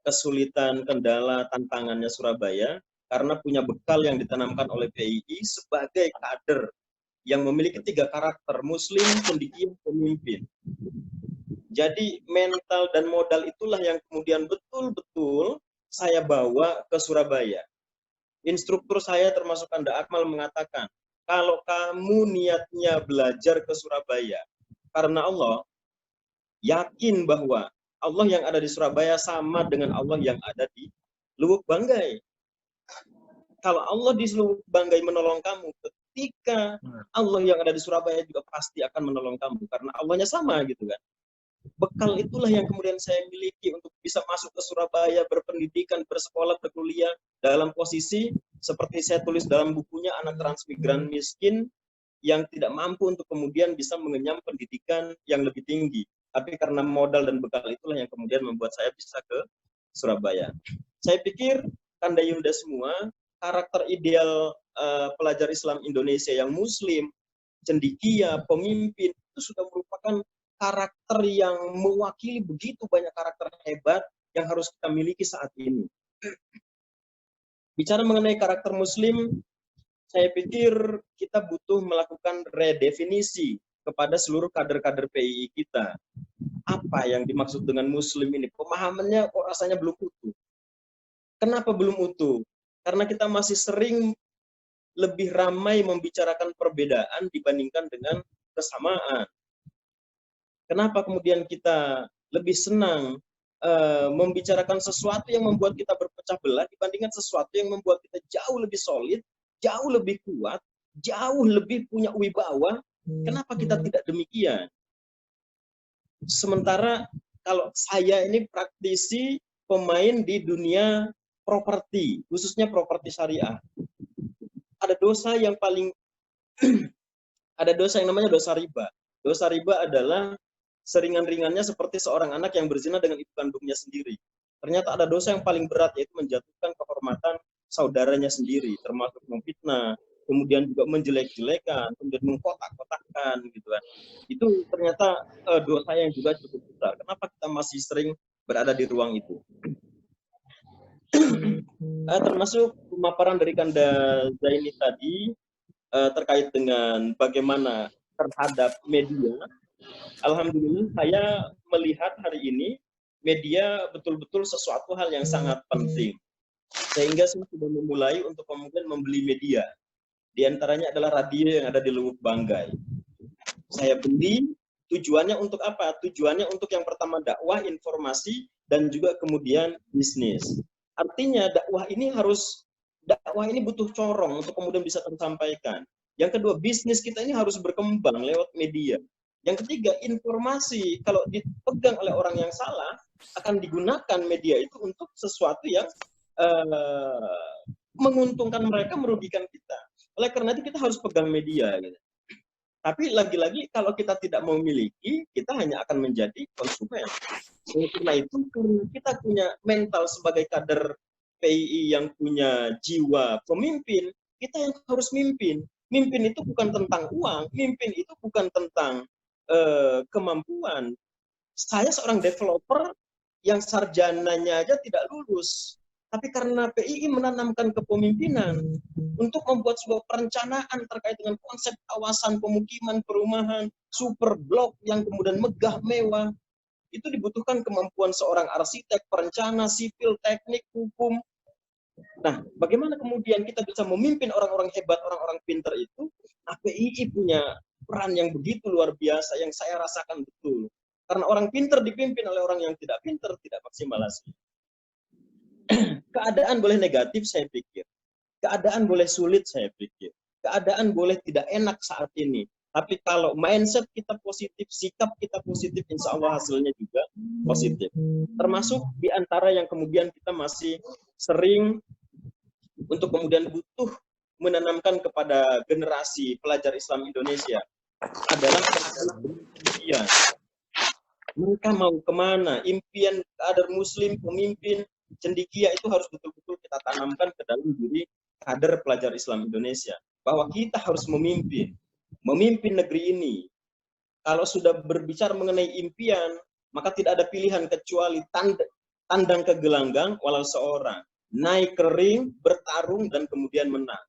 kesulitan, kendala, tantangannya Surabaya, karena punya bekal yang ditanamkan oleh PII sebagai kader yang memiliki 3 karakter, muslim, cendekia, pemimpin. Jadi mental dan modal itulah yang kemudian betul-betul saya bawa ke Surabaya. Instruktur saya termasuk Kanda Akmal mengatakan, kalau kamu niatnya belajar ke Surabaya karena Allah, yakin bahwa Allah yang ada di Surabaya sama dengan Allah yang ada di Lubuk Banggai. Kalau Allah di Lubuk Banggai menolong kamu, ketika Allah yang ada di Surabaya juga pasti akan menolong kamu, karena Allahnya sama gitu kan. Bekal itulah yang kemudian saya miliki untuk bisa masuk ke Surabaya, berpendidikan, bersekolah, berkuliah dalam posisi seperti saya tulis dalam bukunya, anak transmigran miskin yang tidak mampu untuk kemudian bisa mengenyam pendidikan yang lebih tinggi. Tapi karena modal dan bekal itulah yang kemudian membuat saya bisa ke Surabaya. Saya pikir Kanda Yunda semua, karakter ideal pelajar Islam Indonesia yang muslim, cendekia, pemimpin, itu sudah merupakan karakter yang mewakili begitu banyak karakter hebat yang harus kita miliki saat ini. Bicara mengenai karakter muslim, saya pikir kita butuh melakukan redefinisi kepada seluruh kader-kader PII kita. Apa yang dimaksud dengan muslim ini? Pemahamannya kok rasanya belum utuh. Kenapa belum utuh? Karena kita masih sering lebih ramai membicarakan perbedaan dibandingkan dengan kesamaan. Kenapa kemudian kita lebih senang membicarakan sesuatu yang membuat kita berpecah belah dibandingkan sesuatu yang membuat kita jauh lebih solid, jauh lebih kuat, jauh lebih punya wibawa? Kenapa kita tidak demikian? Sementara kalau saya ini praktisi pemain di dunia properti, khususnya properti syariah. Ada dosa yang paling ada dosa yang namanya dosa riba. Dosa riba adalah seringan-ringannya seperti seorang anak yang berzina dengan ibu kandungnya sendiri. Ternyata ada dosa yang paling berat, yaitu menjatuhkan kehormatan saudaranya sendiri, termasuk memfitnah, kemudian juga menjelek-jelekan, kemudian mengkotak-kotakkan gitu kan. Itu ternyata dosa yang juga cukup besar. Kenapa kita masih sering berada di ruang itu? Termasuk pemaparan dari Kanda Zaini tadi terkait dengan bagaimana terhadap media. Alhamdulillah saya melihat hari ini media betul-betul sesuatu hal yang sangat penting. Sehingga saya sudah memulai untuk kemudian membeli media. Di antaranya adalah radio yang ada di Lubuk Banggai. Saya beli, tujuannya untuk apa? Tujuannya untuk yang pertama dakwah, informasi, dan juga kemudian bisnis. Artinya dakwah ini butuh corong untuk kemudian bisa tersampaikan. Yang kedua, bisnis kita ini harus berkembang lewat media. Yang ketiga, informasi kalau dipegang oleh orang yang salah akan digunakan media itu untuk sesuatu yang menguntungkan mereka, merugikan kita. Oleh karena itu kita harus pegang media. Gitu. Tapi lagi-lagi kalau kita tidak memiliki, kita hanya akan menjadi konsumen. Karena itu kita punya mental sebagai kader PII yang punya jiwa pemimpin, kita yang harus mimpin. Mimpin itu bukan tentang uang, mimpin itu bukan tentang kemampuan. Saya seorang developer yang sarjananya aja tidak lulus. Tapi karena PII menanamkan kepemimpinan untuk membuat sebuah perencanaan terkait dengan konsep kawasan pemukiman, perumahan, super blok yang kemudian megah, mewah, itu dibutuhkan kemampuan seorang arsitek, perencana, sipil, teknik, hukum. Nah, bagaimana kemudian kita bisa memimpin orang-orang hebat, orang-orang pintar itu? Nah, PII punya peran yang begitu luar biasa yang saya rasakan betul. Karena orang pintar dipimpin oleh orang yang tidak pintar, tidak maksimal hasil. Keadaan boleh negatif, saya pikir. Keadaan boleh sulit, saya pikir. Keadaan boleh tidak enak saat ini. Tapi kalau mindset kita positif, sikap kita positif, insya Allah hasilnya juga positif. Termasuk di antara yang kemudian kita masih sering untuk kemudian butuh menanamkan kepada generasi pelajar Islam Indonesia adalah impian. Mereka mau kemana? Impian kader Muslim, pemimpin, cendekia itu harus betul-betul kita tanamkan ke dalam diri kader pelajar Islam Indonesia. Bahwa kita harus memimpin negeri ini. Kalau sudah berbicara mengenai impian, maka tidak ada pilihan kecuali tandang ke gelanggang walau seorang. Naik ke ring, bertarung, dan kemudian menang.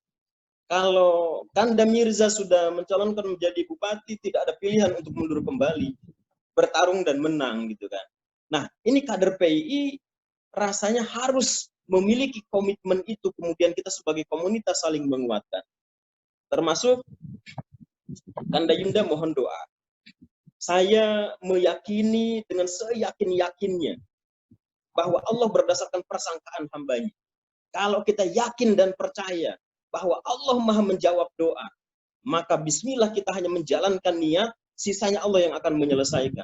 Kalau Kanda Mirza sudah mencalonkan menjadi bupati, tidak ada pilihan untuk mundur kembali. Bertarung dan menang, gitu kan. Nah, ini kader PII rasanya harus memiliki komitmen itu, kemudian kita sebagai komunitas saling menguatkan. Termasuk Kanda Yunda mohon doa. Saya meyakini dengan seyakin-yakinnya bahwa Allah berdasarkan persangkaan hambanya. Kalau kita yakin dan percaya bahwa Allah Maha menjawab doa, maka bismillah kita hanya menjalankan niat, sisanya Allah yang akan menyelesaikan.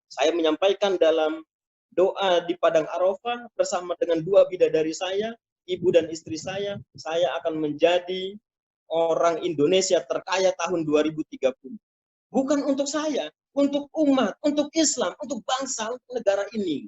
Saya menyampaikan dalam doa di Padang Arafah bersama dengan dua bidadari saya, ibu dan istri saya akan menjadi orang Indonesia terkaya tahun 2030. Bukan untuk saya, untuk umat, untuk Islam, untuk bangsa, untuk negara ini.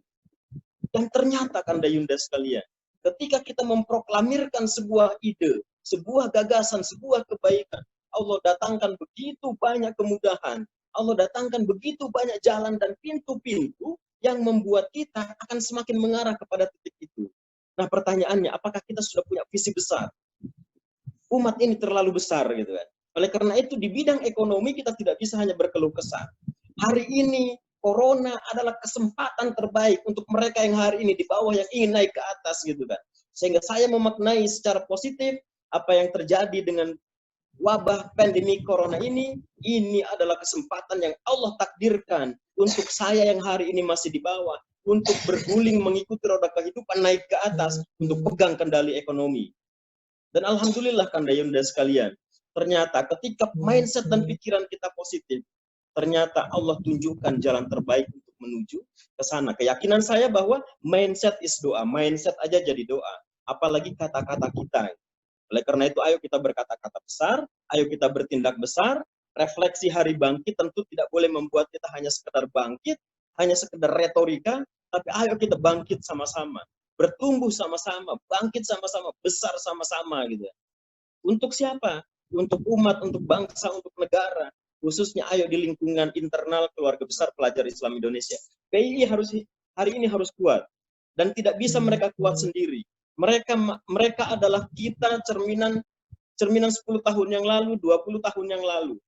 Dan ternyata Kanda Yunda sekalian, ketika kita memproklamirkan sebuah ide, sebuah gagasan, sebuah kebaikan, Allah datangkan begitu banyak kemudahan, Allah datangkan begitu banyak jalan dan pintu-pintu yang membuat kita akan semakin mengarah kepada titik itu. Nah, pertanyaannya, apakah kita sudah punya visi besar? Umat ini terlalu besar, gitu kan. Oleh karena itu, di bidang ekonomi kita tidak bisa hanya berkeluh kesah. Hari ini, Corona adalah kesempatan terbaik untuk mereka yang hari ini di bawah yang ingin naik ke atas, gitu kan. Sehingga saya memaknai secara positif apa yang terjadi dengan wabah pandemi Corona ini adalah kesempatan yang Allah takdirkan untuk saya yang hari ini masih di bawah, untuk berguling mengikuti roda kehidupan naik ke atas, untuk pegang kendali ekonomi. Dan alhamdulillah Kanda Yunda sekalian, ternyata ketika mindset dan pikiran kita positif, ternyata Allah tunjukkan jalan terbaik untuk menuju ke sana. Keyakinan saya bahwa mindset is doa, mindset aja jadi doa, apalagi kata-kata kita. Oleh karena itu, ayo kita berkata-kata besar, ayo kita bertindak besar. Refleksi hari bangkit tentu tidak boleh membuat kita hanya sekedar bangkit, hanya sekedar retorika, tapi ayo kita bangkit sama-sama, bertumbuh sama-sama, bangkit sama-sama, besar sama-sama, gitu. Untuk siapa? Untuk umat, untuk bangsa, untuk negara. Khususnya ayo di lingkungan internal keluarga besar pelajar Islam Indonesia. PII hari ini harus kuat, dan tidak bisa mereka kuat sendiri. Mereka adalah kita cerminan 10 tahun yang lalu, 20 tahun yang lalu.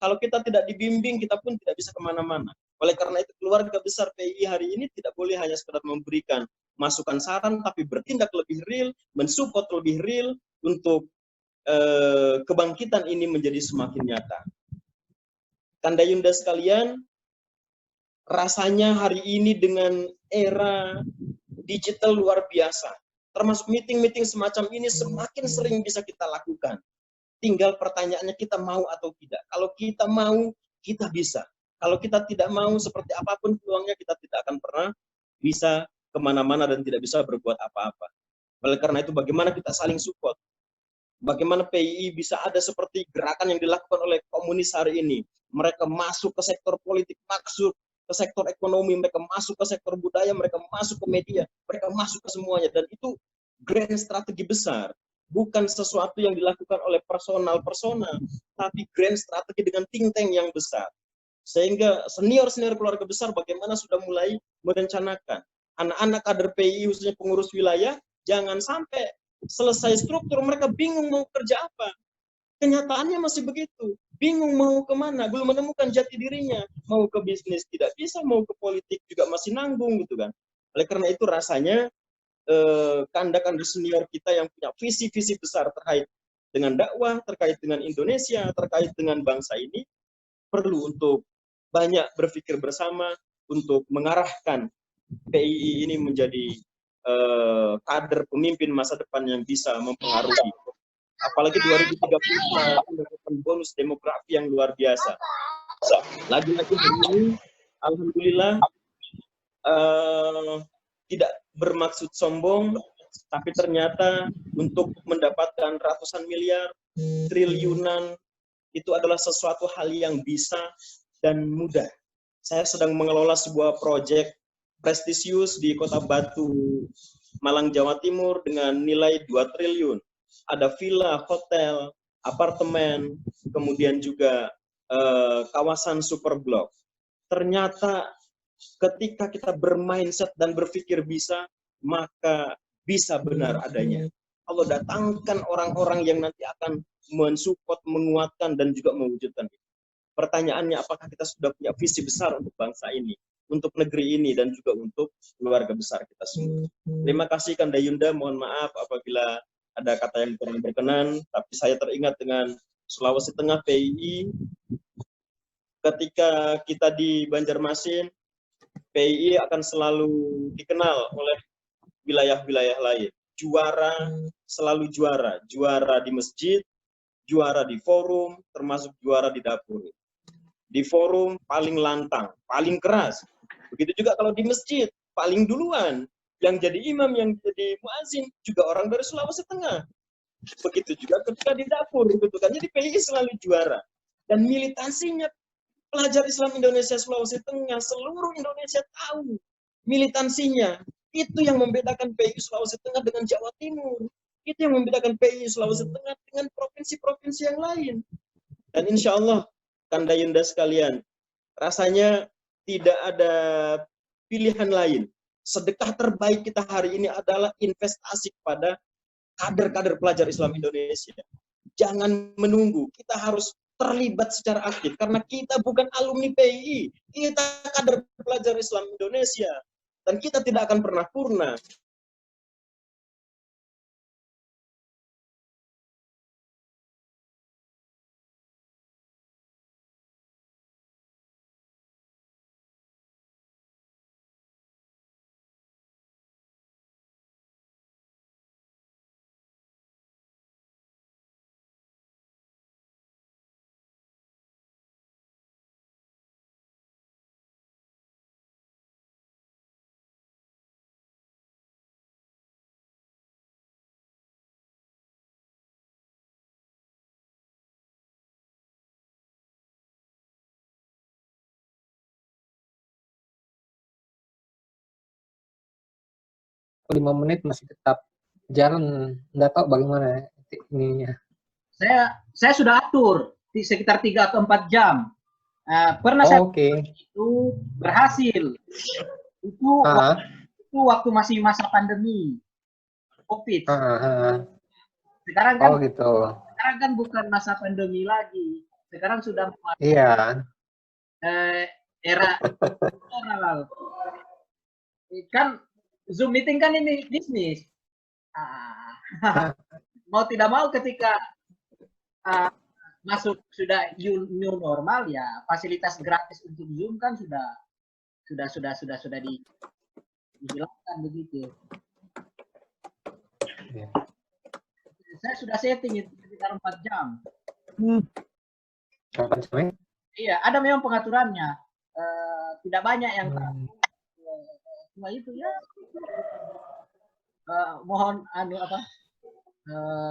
Kalau kita tidak dibimbing, kita pun tidak bisa kemana-mana. Oleh karena itu, keluarga besar PII hari ini tidak boleh hanya sekedar memberikan masukan saran, tapi bertindak lebih real, mensupport lebih real, untuk kebangkitan ini menjadi semakin nyata. Kanda Yunda sekalian, rasanya hari ini dengan era digital luar biasa, termasuk meeting-meeting semacam ini semakin sering bisa kita lakukan. Tinggal pertanyaannya kita mau atau tidak. Kalau kita mau, kita bisa. Kalau kita tidak mau, seperti apapun peluangnya, kita tidak akan pernah bisa kemana-mana dan tidak bisa berbuat apa-apa. Oleh karena itu, bagaimana kita saling support? Bagaimana PII bisa ada seperti gerakan yang dilakukan oleh komunis hari ini? Mereka masuk ke sektor politik, masuk ke sektor ekonomi, mereka masuk ke sektor budaya, mereka masuk ke media, mereka masuk ke semuanya. Dan itu grand strategi besar. bukan sesuatu yang dilakukan oleh personal, tapi grand strategi dengan think tank yang besar. Sehingga senior-senior keluarga besar bagaimana sudah mulai merencanakan. Anak-anak kader PI, khususnya pengurus wilayah, jangan sampai selesai struktur, mereka bingung mau kerja apa. Kenyataannya masih begitu. Bingung mau kemana, belum menemukan jati dirinya. Mau ke bisnis tidak bisa, mau ke politik juga masih nanggung gitu kan. Oleh karena itu rasanya kanda-kanda senior kita yang punya visi-visi besar terkait dengan dakwah, terkait dengan Indonesia, terkait dengan bangsa ini, perlu untuk banyak berpikir bersama untuk mengarahkan PII ini menjadi kader pemimpin masa depan yang bisa mempengaruhi. Apalagi 2030 mendapatkan bonus demografi yang luar biasa. Lagi-lagi hari ini, alhamdulillah, tidak bermaksud sombong, tapi ternyata untuk mendapatkan ratusan miliar, triliunan, itu adalah sesuatu hal yang bisa dan mudah. Saya sedang mengelola sebuah proyek prestisius di Kota Batu, Malang, Jawa Timur dengan nilai 2 triliun. Ada villa, hotel, apartemen, kemudian juga kawasan super blok. Ternyata ketika kita bermindset dan berpikir bisa, maka bisa benar adanya. Allah datangkan orang-orang yang nanti akan mensupport, menguatkan, dan juga mewujudkan. Pertanyaannya, apakah kita sudah punya visi besar untuk bangsa ini, untuk negeri ini, dan juga untuk keluarga besar kita semua. Terima kasih Kanda Yunda, mohon maaf apabila ada kata yang kurang berkenan, tapi saya teringat dengan Sulawesi Tengah PII, ketika kita di Banjarmasin, PII akan selalu dikenal oleh wilayah-wilayah lain. Juara, selalu juara. Juara di masjid, juara di forum, termasuk juara di dapur. Di forum paling lantang, paling keras. Begitu juga kalau di masjid, paling duluan. Yang jadi imam, yang jadi muazin, juga orang dari Sulawesi Tengah. Begitu juga ketika di dapur, gitu kan. Jadi PII selalu juara. Dan militansinya pelajar Islam Indonesia Sulawesi Tengah, seluruh Indonesia tahu militansinya. Itu yang membedakan PII Sulawesi Tengah dengan Jawa Timur. Itu yang membedakan PII Sulawesi Tengah dengan provinsi-provinsi yang lain. Dan insya Allah, Kanda Yunda sekalian, rasanya tidak ada pilihan lain. Sedekah terbaik kita hari ini adalah investasi kepada kader-kader pelajar Islam Indonesia. Jangan menunggu, kita harus terlibat secara aktif karena kita bukan alumni PII, kita kader pelajar Islam Indonesia dan kita tidak akan pernah purna. Lima menit masih tetap jalan, nggak tahu bagaimana ininya. Saya sudah atur di sekitar 3 atau 4 jam. Pernah saya itu berhasil. Itu waktu masih masa pandemi COVID. Sekarang kan sekarang kan bukan masa pandemi lagi. Sekarang sudah era kan Zoom meeting kan ini bisnis. Mau tidak mau ketika masuk sudah new normal ya, fasilitas gratis untuk Zoom kan sudah dihilangkan begitu. Saya sudah setting itu sekitar 4 jam. Iya, ada memang pengaturannya. Tidak banyak yang tahu. Cuma itu ya. Mohon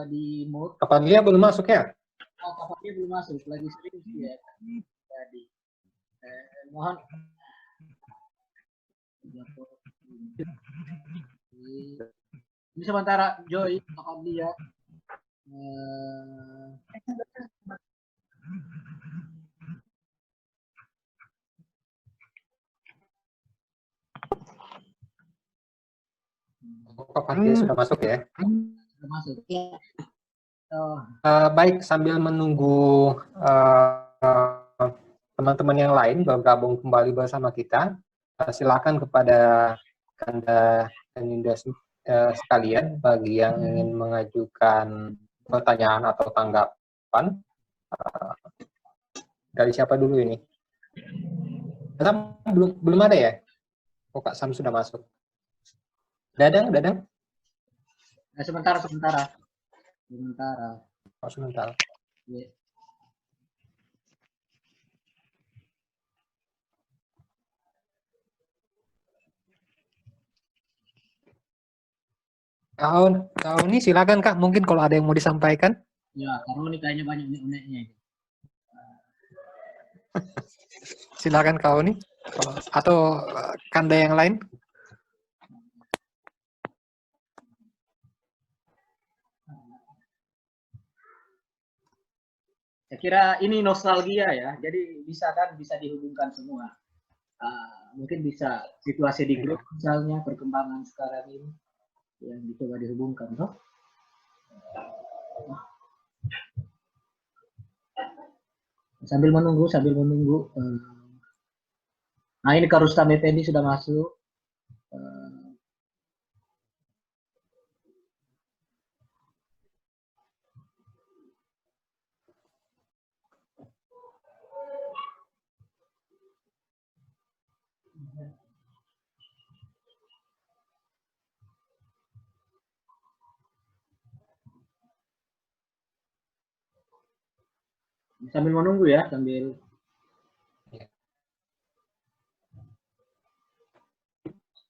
di mute. Kapan dia belum masuk ya? Kapan dia belum masuk, lagi serius ya. Jadi mohon ini sementara Joy kapan dia Pak Fatih sudah masuk ya? Sudah masuk. Baik, sambil menunggu teman-teman yang lain bergabung kembali bersama kita, silakan kepada Kanda dan Yunda sekalian bagi yang ingin mengajukan pertanyaan atau tanggapan. Dari siapa dulu ini? Belum ada ya? Oh, Kak Sam sudah masuk. Dadang. Nah, sementara. Oh, sebentar. Ya. Kau ini silakan Kak, mungkin kalau ada yang mau disampaikan. Ya, karena ini kayaknya banyak unek-uneknya. Silakan kau nih, atau Kanda yang lain. Saya kira ini nostalgia ya, jadi bisa dihubungkan semua. Mungkin bisa situasi di grup misalnya, perkembangan sekarang ini yang dicoba dihubungkan, toh. Sambil menunggu. Nah, ini Kak Rustam Effendi sudah masuk. Sambil menunggu ya,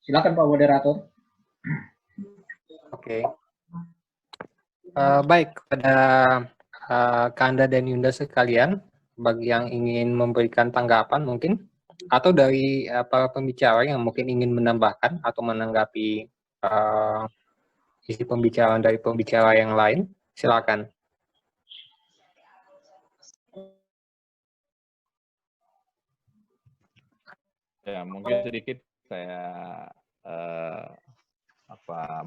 silakan Pak Moderator. Oke. Baik, kepada Kanda dan Yunda sekalian, bagi yang ingin memberikan tanggapan mungkin, atau dari para pembicara yang mungkin ingin menambahkan atau menanggapi isi pembicaraan dari pembicara yang lain, silakan. Ya, mungkin sedikit saya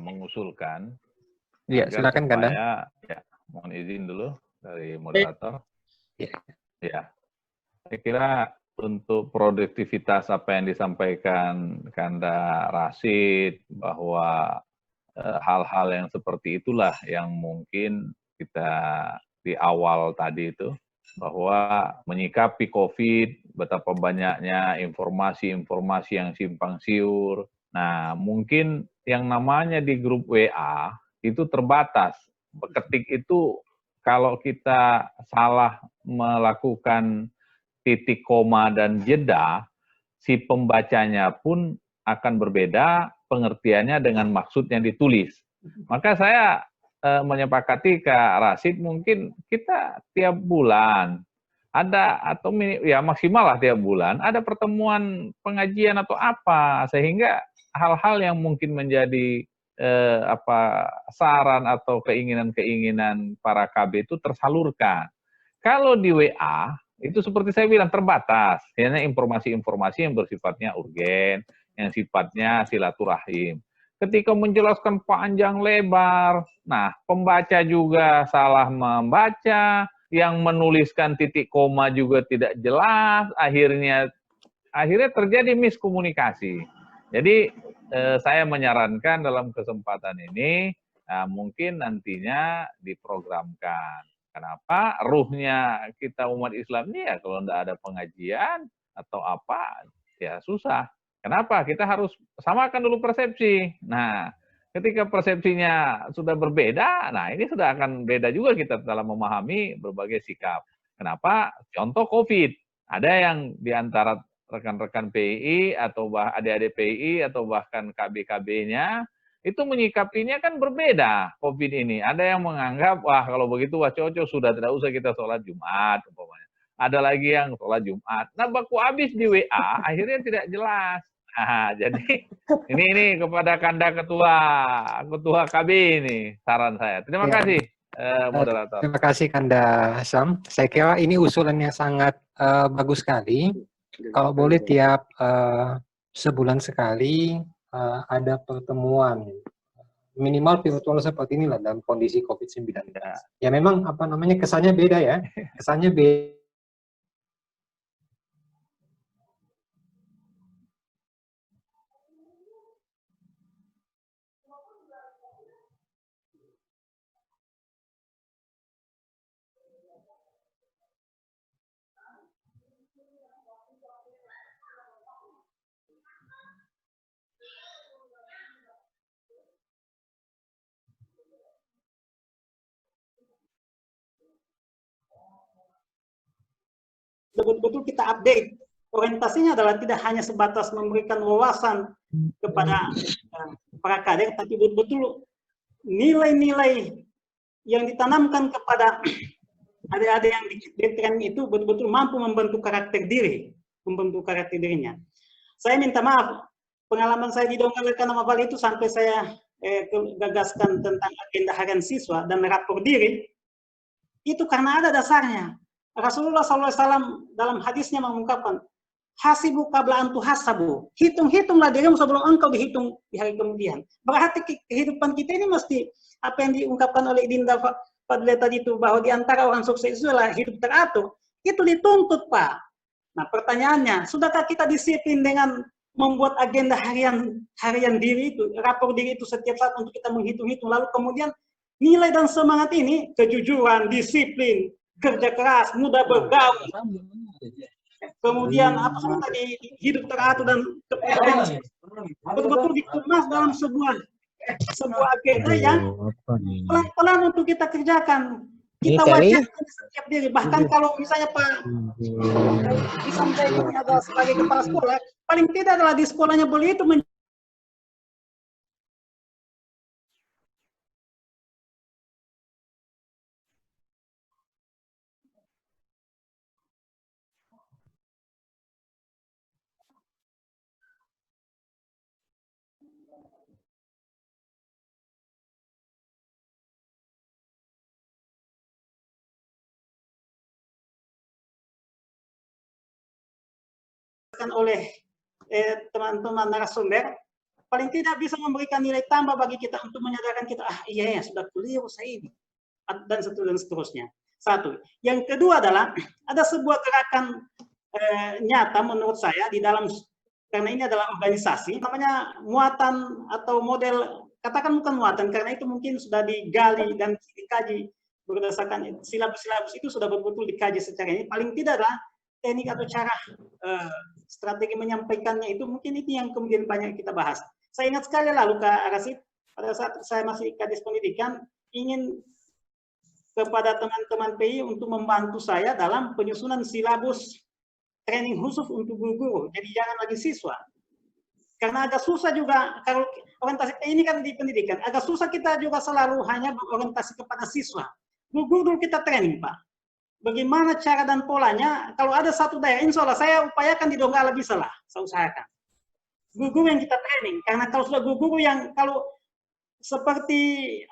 mengusulkan. Ya, silakan Kanda. Ya, mohon izin dulu dari moderator. Ya, saya kira untuk produktivitas apa yang disampaikan Kanda Rashid, bahwa hal-hal yang seperti itulah yang mungkin kita di awal tadi itu, bahwa menyikapi COVID, betapa banyaknya informasi-informasi yang simpang siur. Nah, mungkin yang namanya di grup WA itu terbatas. Ketik itu kalau kita salah melakukan titik koma dan jeda, si pembacanya pun akan berbeda pengertiannya dengan maksud yang ditulis. Maka saya menyepakati Kak Rashid, mungkin kita tiap bulan ada, atau ya maksimal lah tiap bulan ada pertemuan pengajian atau apa, sehingga hal-hal yang mungkin menjadi saran atau keinginan-keinginan para KB itu tersalurkan. Kalau di WA itu seperti saya bilang terbatas, hanya informasi-informasi yang bersifatnya urgen, yang sifatnya silaturahim. Ketika menjelaskan panjang lebar, nah pembaca juga salah membaca, yang menuliskan titik koma juga tidak jelas, akhirnya terjadi miskomunikasi. Jadi saya menyarankan dalam kesempatan ini mungkin nantinya diprogramkan. Kenapa? Ruhnya kita umat Islam ini ya kalau tidak ada pengajian atau apa, ya susah. Kenapa? Kita harus samakan dulu persepsi. Nah, ketika persepsinya sudah berbeda, nah ini sudah akan beda juga kita dalam memahami berbagai sikap. Kenapa? Contoh COVID. Ada yang di antara rekan-rekan PII atau adik-adik PII atau bahkan KB-KB-nya, itu menyikapinya kan berbeda COVID ini. Ada yang menganggap, wah kalau begitu wah cocok, sudah tidak usah kita sholat Jumat umpamanya. Ada lagi yang sholat Jumat. Nah baku habis di WA, akhirnya tidak jelas. Nah, jadi ini kepada Kanda ketua KB ini saran saya. Terima kasih. moderator. Terima kasih Kanda Sam. Saya kira ini usulan yang sangat bagus sekali. Kalau boleh tiap sebulan sekali ada pertemuan minimal virtual seperti inilah dalam kondisi COVID-19. Ya memang apa namanya kesannya beda ya. Kesannya beda. Betul-betul kita update. Orientasinya adalah tidak hanya sebatas memberikan wawasan kepada para kader, tapi betul-betul nilai-nilai yang ditanamkan kepada adik-adik yang di training itu betul-betul mampu membentuk karakter diri, membentuk karakter dirinya. Saya minta maaf, pengalaman saya di Donggala Kanama Bali itu sampai saya gagaskan tentang agenda harian siswa dan rapor diri, itu karena ada dasarnya. Rasulullah SAW dalam hadisnya mengungkapkan, hasibu qabla an tuhasabu. Hitung-hitunglah dirimu sebelum engkau dihitung di hari kemudian. Berarti kehidupan kita ini mesti, apa yang diungkapkan oleh Dinda Fadle tadi itu, bahwa di antara orang sukses itu adalah hidup teratur. Itu dituntut, Pak. Nah, pertanyaannya, sudahkah kita disiplin dengan membuat agenda harian diri itu, rapor diri itu setiap saat untuk kita menghitung-hitung, lalu kemudian nilai dan semangat ini, kejujuran, disiplin, kerja keras, mudah bergaul, kemudian apa semua tadi, hidup teratur dan kepedulian, betul-betul dikemas dalam sebuah agenda yang pelan-pelan untuk kita kerjakan. Kita wajibkan setiap diri. Bahkan kalau misalnya Pak disampaikan adalah sebagai kepala sekolah, paling tidak adalah di sekolahnya boleh itu oleh teman-teman narasumber, paling tidak bisa memberikan nilai tambah bagi kita untuk menyadarkan kita, iya ya sudah kuliah saya ini, dan seterusnya. Satu. Yang kedua adalah ada sebuah gerakan nyata menurut saya di dalam, karena ini adalah organisasi, namanya muatan atau model, katakan bukan muatan karena itu mungkin sudah digali dan dikaji berdasarkan silabus-silabus itu sudah betul-betul dikaji secara ini. Paling tidak adalah teknik atau cara strategi menyampaikannya itu mungkin itu yang kemudian banyak kita bahas. Saya ingat sekali lalu Kak Rasid, pada saat saya masih Kadis Pendidikan, ingin kepada teman-teman PI untuk membantu saya dalam penyusunan silabus training khusus untuk guru-guru. Jadi jangan lagi siswa. Karena agak susah juga, kalau orientasi PI ini kan di pendidikan, agak susah kita juga selalu hanya berorientasi kepada siswa. Guru-guru kita training, Pak. Bagaimana cara dan polanya, kalau ada satu daerah, insya Allah saya upayakan di Donggala bisa lah, saya usahakan. Guru-guru yang kita training, karena kalau sudah guru-guru yang, kalau seperti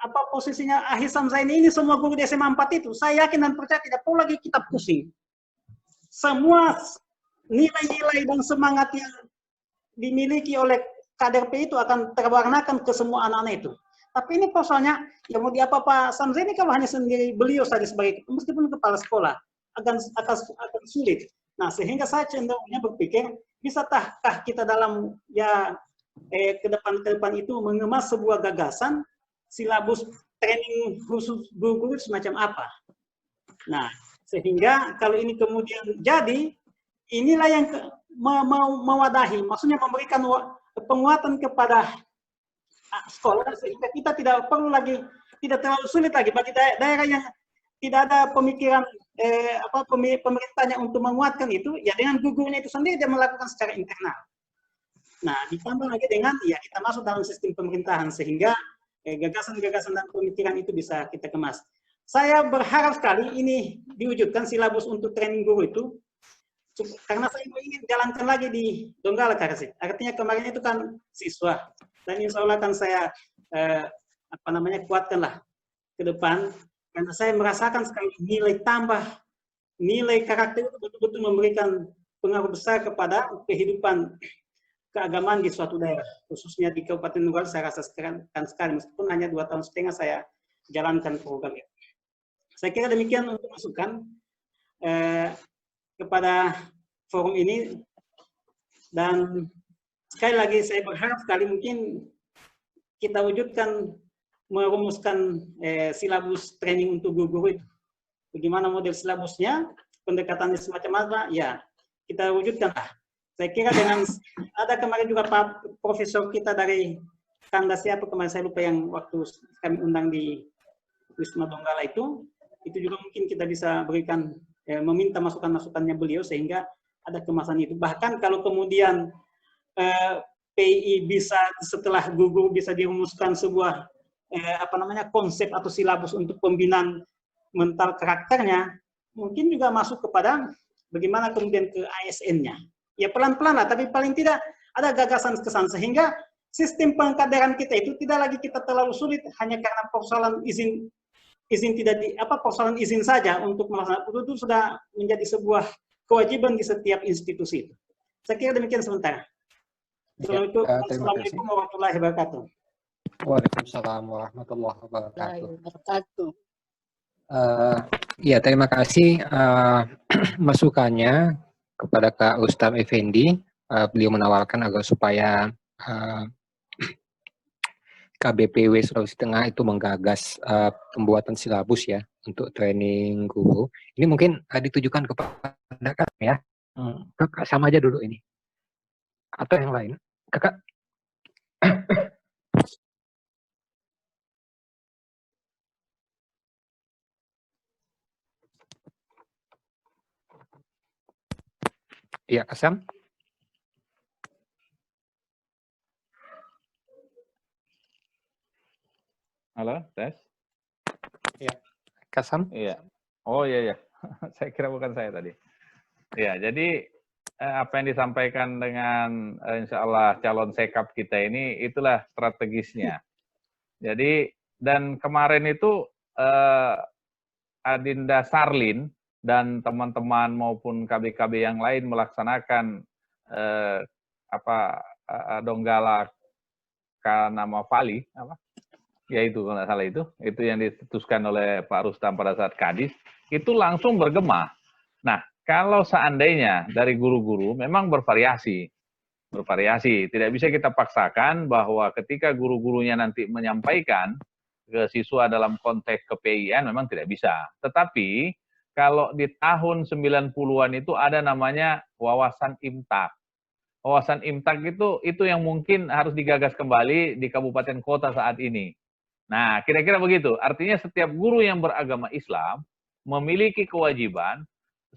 apa posisinya Ahisam Zaini ini, semua guru di SMA 4 itu, saya yakin dan percaya tidak perlu lagi kita pusing. Semua nilai-nilai dan semangat yang dimiliki oleh kader P itu akan terwarnakan ke semua anak-anak itu. Tapi ini persoalannya, ya mau diapa Pak Samza ini kalau hanya sendiri beliau saja sebagai, meskipun kepala sekolah, akan sulit. Nah, sehingga saya cenderungnya berpikir, bisakah kita dalam ya ke depan itu mengemas sebuah gagasan, silabus training khusus guru-guru semacam apa. Nah, sehingga kalau ini kemudian jadi, inilah yang mewadahi, maksudnya memberikan penguatan kepada sekolah, sehingga kita tidak perlu lagi, tidak terlalu sulit lagi bagi daerah yang tidak ada pemikiran pemerintahnya untuk menguatkan itu, ya dengan gugunya itu sendiri dia melakukan secara internal. Nah, ditambah lagi dengan ya kita masuk dalam sistem pemerintahan sehingga gagasan-gagasan dan pemikiran itu bisa kita kemas. Saya berharap sekali ini diwujudkan silabus untuk training guru itu, karena saya ingin jalankan lagi di Donggala Karasit. Artinya kemarin itu kan siswa, dan insya Allah kan saya kuatkanlah ke depan Karena saya merasakan sekali nilai tambah, nilai karakter itu betul-betul memberikan pengaruh besar kepada kehidupan keagamaan di suatu daerah, khususnya di Kabupaten Nunggal. Saya rasakan sekali, meskipun hanya 2,5 tahun saya jalankan program itu. Saya kira demikian untuk masukan kepada forum ini, dan sekali lagi saya berharap sekali mungkin kita wujudkan, merumuskan silabus training untuk guru-guru itu. Bagaimana model silabusnya, pendekatannya semacam apa, ya kita wujudkan lah. Saya kira dengan ada kemarin juga Pak Profesor kita dari Kanda siapa kemarin saya lupa, yang waktu kami undang di Wisma Donggala itu juga mungkin kita bisa berikan, meminta masukan-masukannya beliau sehingga ada kemasan itu. Bahkan kalau kemudian PI bisa setelah guru bisa dirumuskan sebuah konsep atau silabus untuk pembinaan mental karakternya, mungkin juga masuk kepada bagaimana kemudian ke ASN-nya. Ya pelan-pelan lah, tapi paling tidak ada gagasan kesan sehingga sistem pengkaderan kita itu tidak lagi kita terlalu sulit hanya karena persoalan izin tidak persoalan izin saja untuk melaksanakan itu sudah menjadi sebuah kewajiban di setiap institusi itu. Saya kira demikian sementara. Assalamualaikum warahmatullahi wabarakatuh. Waalaikumsalam warahmatullahi wabarakatuh. Ya, terima kasih masukannya kepada Kak Ustadz Effendi. Beliau menawarkan agar supaya KBPW Sulawesi Tengah itu menggagas pembuatan silabus ya untuk training guru. Ini mungkin ditujukan kepada Kakak ya. Kakak sama aja dulu ini. Atau yang lain. Kakak. Iya, Kasam. Halo, tes. Iya, Kasam. Iya. Oh iya. Saya kira bukan saya tadi. Ya, jadi apa yang disampaikan dengan insya Allah calon sekap kita ini, itulah strategisnya. Jadi, dan kemarin itu Adinda Sarlin dan teman-teman maupun KB-KB yang lain melaksanakan Donggala Kanama Vali, ya itu kalau nggak salah itu yang diputuskan oleh Pak Rustam pada saat Kadis, itu langsung bergema. Nah, kalau seandainya dari guru-guru memang bervariasi, tidak bisa kita paksakan bahwa ketika guru-gurunya nanti menyampaikan ke siswa dalam konteks ke-PIN memang tidak bisa. Tetapi kalau di tahun 90-an itu ada namanya wawasan imtak. Wawasan imtak itu yang mungkin harus digagas kembali di kabupaten kota saat ini. Nah, kira-kira begitu. Artinya setiap guru yang beragama Islam memiliki kewajiban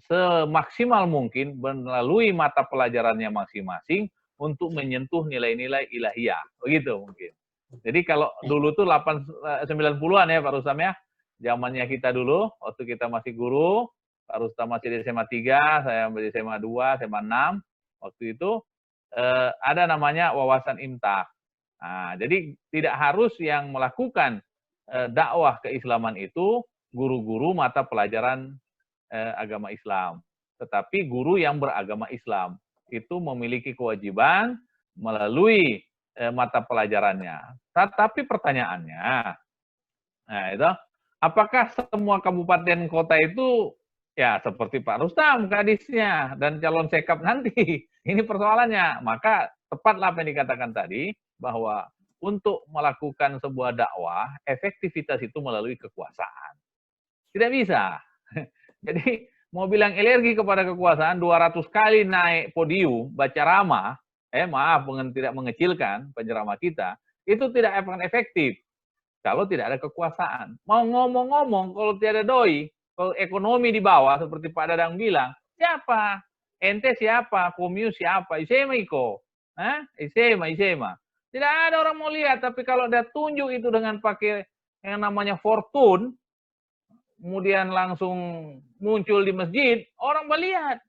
semaksimal mungkin melalui mata pelajarannya masing-masing untuk menyentuh nilai-nilai ilahiyah. Begitu mungkin. Jadi kalau dulu tuh 90-an ya Pak Rustam ya, zamannya kita dulu, waktu kita masih guru, Pak Rustam masih di SMA 3, saya di SMA 2, SMA 6, waktu itu ada namanya wawasan imtak. Nah, jadi tidak harus yang melakukan dakwah keislaman itu guru-guru mata pelajaran agama Islam. Tetapi guru yang beragama Islam itu memiliki kewajiban melalui mata pelajarannya. Tapi pertanyaannya, nah itu, apakah semua kabupaten kota itu ya seperti Pak Rustam kadisnya dan calon sekap nanti? Ini persoalannya. Maka tepatlah apa yang dikatakan tadi, bahwa untuk melakukan sebuah dakwah, efektivitas itu melalui kekuasaan. Tidak bisa. Jadi mau bilang alergi kepada kekuasaan, 200 kali naik podium, baca ramah, maaf tidak mengecilkan penceramah kita, itu tidak akan efektif kalau tidak ada kekuasaan. Mau ngomong-ngomong, kalau tiada doi, kalau ekonomi di bawah, seperti Pak Dadang bilang, siapa? Ente siapa? Komius siapa? Isema iko. Isema. Tidak ada orang mau lihat, tapi kalau dia tunjuk itu dengan pakai yang namanya fortune, kemudian langsung muncul di masjid, orang melihat.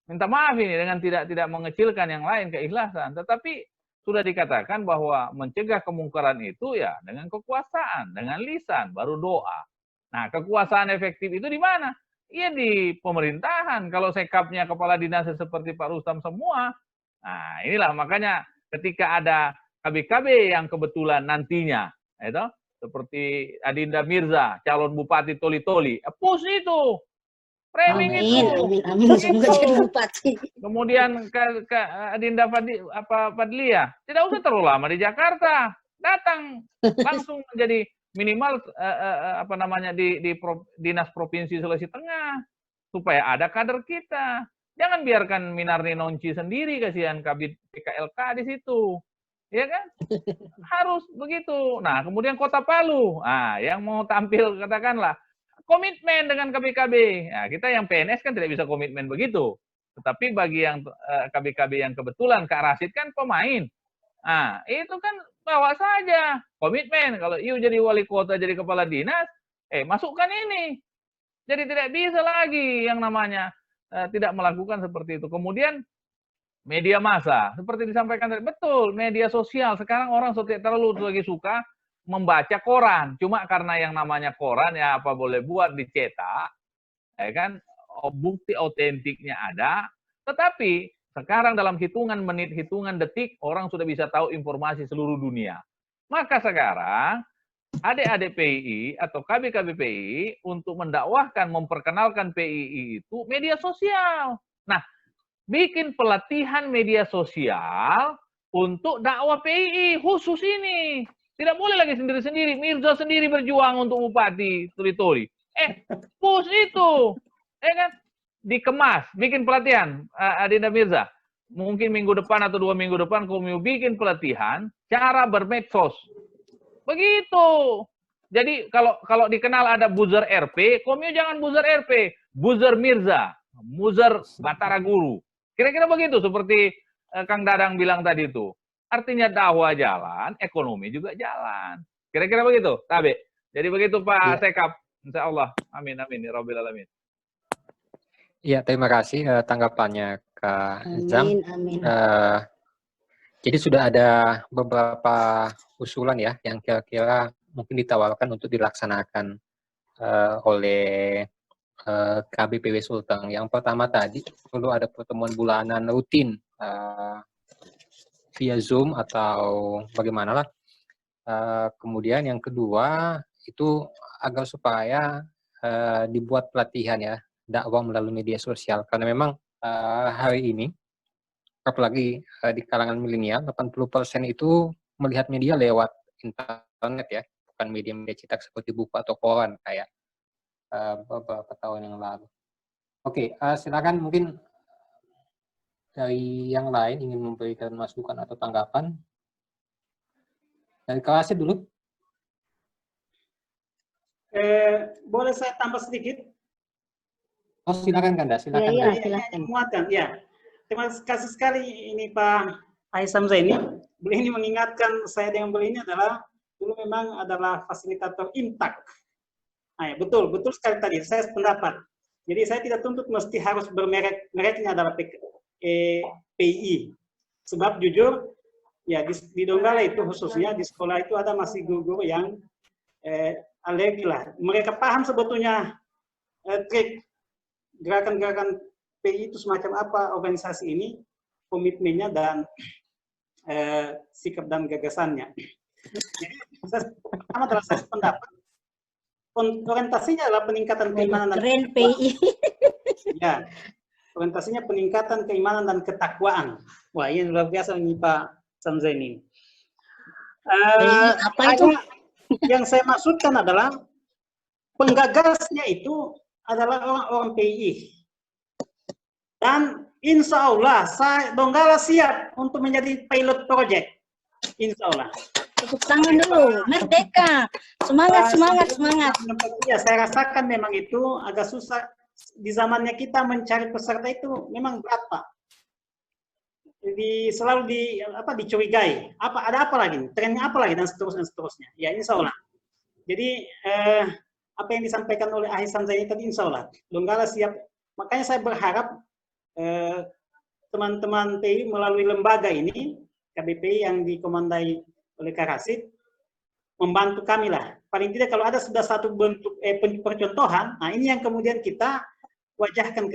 Minta maaf ini dengan tidak mengecilkan yang lain, keikhlasan. Tetapi sudah dikatakan bahwa mencegah kemungkaran itu ya dengan kekuasaan, dengan lisan, baru doa. Nah, kekuasaan efektif itu di mana? Iya di pemerintahan. Kalau sekapnya kepala dinas seperti Pak Rustam semua, nah inilah makanya ketika ada KB-KB yang kebetulan nantinya, itu seperti Adinda Mirza, calon Bupati Toli-Toli, push itu, framing itu, Amin. Semoga jadi bupati. Kemudian ke Adinda Fadlia, tidak usah terlalu lama di Jakarta, datang langsung menjadi minimal di Dinas Provinsi Sulawesi Tengah supaya ada kader kita. Jangan biarkan Minarni Nonci sendiri, kasihan Kabid PKLK di situ. Ya kan? Harus begitu. Nah, kemudian Kota Palu. Nah, yang mau tampil katakanlah komitmen dengan KB-KB. Nah, kita yang PNS kan tidak bisa komitmen begitu. Tetapi bagi yang KB-KB yang kebetulan Kak Rasid kan pemain. Nah, itu kan bawa saja komitmen. Kalau Iu jadi wali kota, jadi kepala dinas, masukkan ini. Jadi tidak bisa lagi yang namanya tidak melakukan seperti itu. Kemudian media massa, seperti disampaikan tadi, betul, media sosial. Sekarang orang terlalu lagi suka membaca koran. Cuma karena yang namanya koran, ya apa boleh buat, dicetak. Ya kan, bukti otentiknya ada. Tetapi sekarang dalam hitungan menit, hitungan detik, orang sudah bisa tahu informasi seluruh dunia. Maka sekarang, adik-adik PII atau KB-KB PII untuk mendakwahkan, memperkenalkan PII itu media sosial. Nah, bikin pelatihan media sosial untuk dakwah PII khusus ini. Tidak boleh lagi sendiri-sendiri. Mirza sendiri berjuang untuk Bupati Toli-Toli. Push itu. Kan? Dikemas, bikin pelatihan, Adinda Mirza. Mungkin minggu depan atau 2 minggu depan kami bikin pelatihan cara bermedsos. Begitu. Jadi kalau dikenal ada buzzer RP, kami jangan buzzer RP, buzzer Mirza, buzzer Batara Guru. Kira-kira begitu seperti Kang Dadang bilang tadi itu. Artinya dakwah jalan, ekonomi juga jalan. Kira-kira begitu, Tabe. Jadi begitu Pak Sekap. Insya Allah. Amin, amin. Ya Rabbil Alamin. Iya, terima kasih tanggapannya Kak Zam. Amin. Jadi sudah ada beberapa usulan ya yang kira-kira mungkin ditawarkan untuk dilaksanakan oleh KBPW Sulteng. Yang pertama tadi perlu ada pertemuan bulanan rutin via Zoom atau bagaimana lah. Kemudian yang kedua itu agar supaya dibuat pelatihan ya dakwah melalui media sosial, karena memang hari ini apalagi di kalangan milenial 80% itu melihat media lewat internet ya, bukan media-media cetak seperti buku atau koran kayak beberapa tahun yang lalu. Oke, silakan mungkin dari yang lain ingin memberikan masukan atau tanggapan. Dari Kak Rasid dulu. Boleh saya tambah sedikit? Oh, silakan Kanda, silakan. Iya, silakan. Ya. Terima kasih sekali ini Pak Aisam Zaini. Beliau ini mengingatkan saya dengan beliau ini adalah dulu memang adalah fasilitator Imtak. Nah, ya, betul sekali tadi. Saya sependapat. Jadi saya tidak tuntut mesti harus bermerek, mereknya adalah PII. Sebab jujur, ya di Donggala itu khususnya di sekolah itu ada masih guru-guru yang alergi lah. Mereka paham sebetulnya trik gerakan-gerakan PII itu semacam apa organisasi ini, komitmennya dan sikap dan gagasannya. Jadi, pertama adalah saya sependapat, orientasinya adalah peningkatan keimanan dan keren PII. Ya, orientasinya peningkatan keimanan dan ketakwaan. Wah, ini luar biasa ini Pak Samzain ini. Apa itu? Yang saya maksudkan adalah penggagasnya itu adalah orang-orang PII. Dan insya Allah, Donggala siap untuk menjadi pilot project. Insya Allah. Tepuk tangan dulu, merdeka. Semangat. Ya, saya rasakan memang itu agak susah. Di zamannya kita mencari peserta itu memang berat, Pak. Selalu dicurigai. Ada apa lagi? Trennya apa lagi? Dan seterusnya. Ya, insya Allah. Jadi, apa yang disampaikan oleh Ahsan Zaini tadi, insya Allah. Donggala siap. Makanya saya berharap teman-teman PII melalui lembaga ini, KBPI yang dikomandai oleh Kak Rasid, membantu kami lah. Paling tidak kalau ada sudah satu bentuk percontohan, nah ini yang kemudian kita wajahkan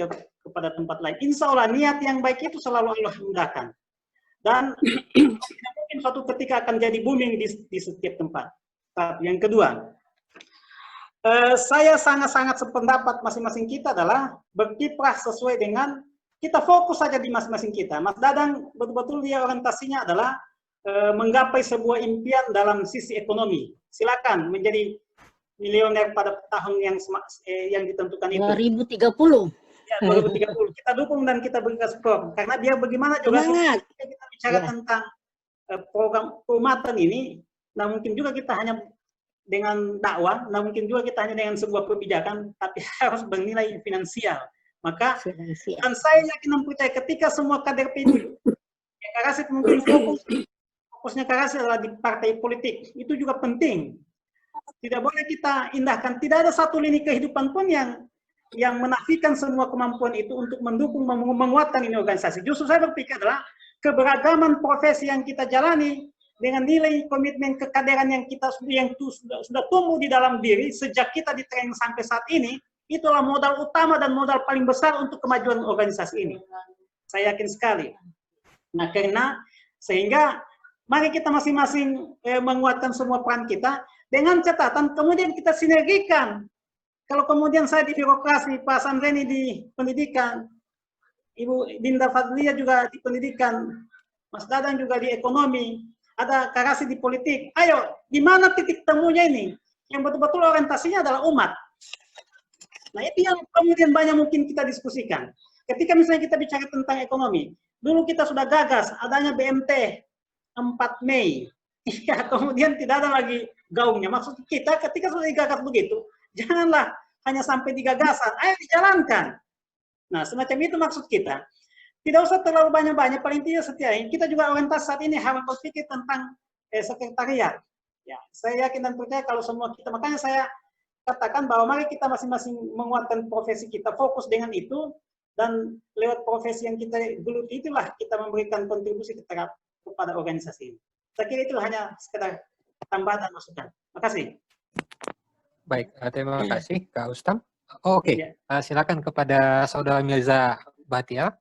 kepada tempat lain. Insya Allah niat yang baik itu selalu Allah mudahkan. Dan tidak mungkin suatu ketika akan jadi booming di setiap tempat. Yang kedua, saya sangat-sangat sependapat masing-masing kita adalah berkiprah sesuai dengan kita fokus saja di masing-masing kita. Mas Dadang betul-betul dia orientasinya adalah menggapai sebuah impian dalam sisi ekonomi. Silakan menjadi milioner pada tahun yang ditentukan itu. 2030. Ya, 2030. Kita dukung dan kita berikan support. Karena biar bagaimana juga kita bicara tentang program keumatan ini, nah mungkin juga kita hanya dengan dakwah, nah mungkin juga kita hanya dengan sebuah kebijakan, tapi harus bernilai finansial. Maka, dan saya yakin dan percaya ketika semua kader PDI, Karasit mungkin fokusnya Karasit adalah di partai politik, itu juga penting. Tidak boleh kita indahkan, tidak ada satu lini kehidupan pun yang menafikan semua kemampuan itu untuk mendukung, menguatkan ini organisasi. Justru saya berpikir adalah keberagaman profesi yang kita jalani dengan nilai komitmen kekaderan yang sudah tumbuh di dalam diri sejak kita di training sampai saat ini, itulah modal utama dan modal paling besar untuk kemajuan organisasi ini. Saya yakin sekali. Nah, sehingga mari kita masing-masing menguatkan semua peran kita dengan catatan kemudian kita sinergikan. Kalau kemudian saya di birokrasi, Pak Samreni di pendidikan, Ibu Dinda Fadlia juga di pendidikan, Mas Dadang juga di ekonomi, ada Karasit di politik. Ayo, di mana titik temunya ini? Yang betul-betul orientasinya adalah umat. Nah, itu yang kemudian banyak mungkin kita diskusikan. Ketika misalnya kita bicara tentang ekonomi, dulu kita sudah gagas adanya BMT 4 Mei. Ya, kemudian tidak ada lagi gaungnya. Maksud kita ketika sudah digagas begitu, janganlah hanya sampai di gagasan, ayo dijalankan. Nah, semacam itu maksud kita. Tidak usah terlalu banyak-banyak, paling tidak setiap kita juga orientasi saat ini harus berpikir tentang sekretariat. Ya, saya yakin dan percaya kalau semua kita, makanya saya katakan bahwa mari kita masing-masing menguatkan profesi kita, fokus dengan itu, dan lewat profesi yang kita geluti itulah kita memberikan kontribusi kepada organisasi ini. Saya kira itu hanya sekedar tambahan dan masukan. Terima kasih. Baik, terima kasih Kak Ustam. Oke, silakan kepada Saudara Mirza Bahtiar.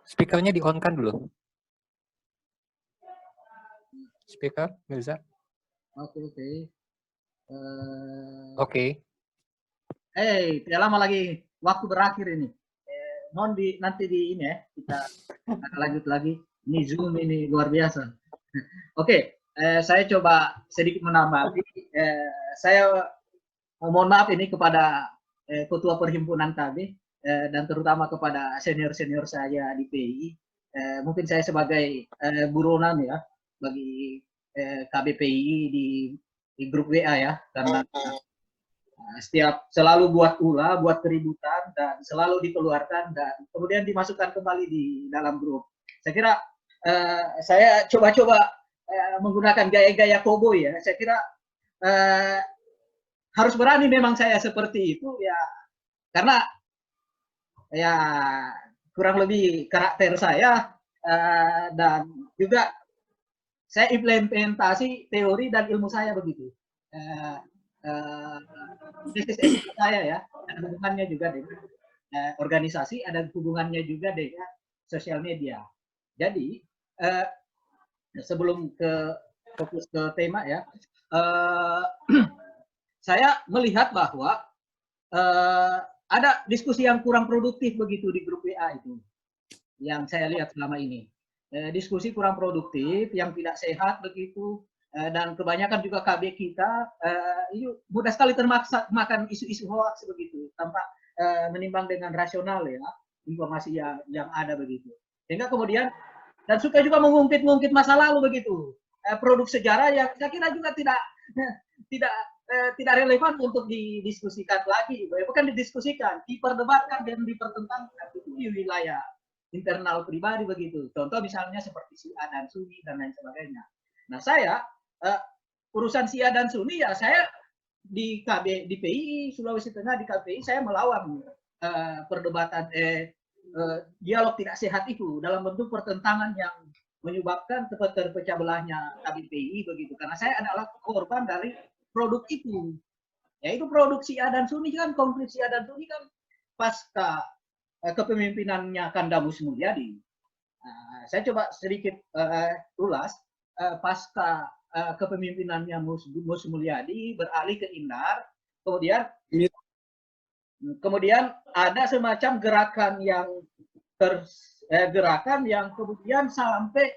Speakernya di-on-kan dulu. Speaker, Mirza. Oke. Oke. Tidak lama lagi waktu berakhir ini. Mohon nanti ini ya, kita lanjut lagi. Ini Zoom ini luar biasa. Oke, saya coba sedikit menambah. Saya mohon maaf ini kepada Ketua Perhimpunan KB dan terutama kepada senior-senior saya di PI. Mungkin saya sebagai buronan ya bagi KBPI di grup WA ya, karena setiap selalu buat ulah, buat keributan dan selalu dikeluarkan dan kemudian dimasukkan kembali di dalam grup. Saya kira saya coba-coba menggunakan gaya-gaya koboi ya. Saya kira harus berani memang saya seperti itu ya, karena ya kurang lebih karakter saya dan juga saya implementasi teori dan ilmu saya begitu. Bisnis saya ya, ada hubungannya juga dengan organisasi, ada hubungannya juga dengan sosial media. Jadi sebelum fokus ke tema ya, saya melihat bahwa ada diskusi yang kurang produktif begitu di grup WA itu, yang saya lihat selama ini. Diskusi kurang produktif, yang tidak sehat begitu, dan kebanyakan juga KB kita mudah sekali termakan isu-isu hoax begitu, tanpa menimbang dengan rasional ya informasi yang ada begitu. Sehingga kemudian dan suka juga mengungkit-ungkit masa lalu begitu, produk sejarah yang saya kira juga tidak relevan untuk didiskusikan lagi, bukan didiskusikan, diperdebatkan dan dipertentangkan itu di wilayah internal pribadi begitu. Contoh misalnya seperti Syiah dan Sunni dan lain sebagainya. Nah saya urusan Syiah dan Sunni ya saya di PI Sulawesi Tengah di KPI saya melawan perdebatan dialog tidak sehat itu dalam bentuk pertentangan menyebabkan terpecah belahnya KBPI begitu. Karena saya adalah korban dari produk itu. Yaitu produk Syiah dan Sunni kan, konflik Syiah dan Sunni kan pasca kepemimpinannya Kandamus Mulyadi. Saya coba sedikit ulas pasca kepemimpinannya Mus Mulyadi beralih ke Indar, kemudian ada semacam gerakan yang gerakan yang kemudian sampai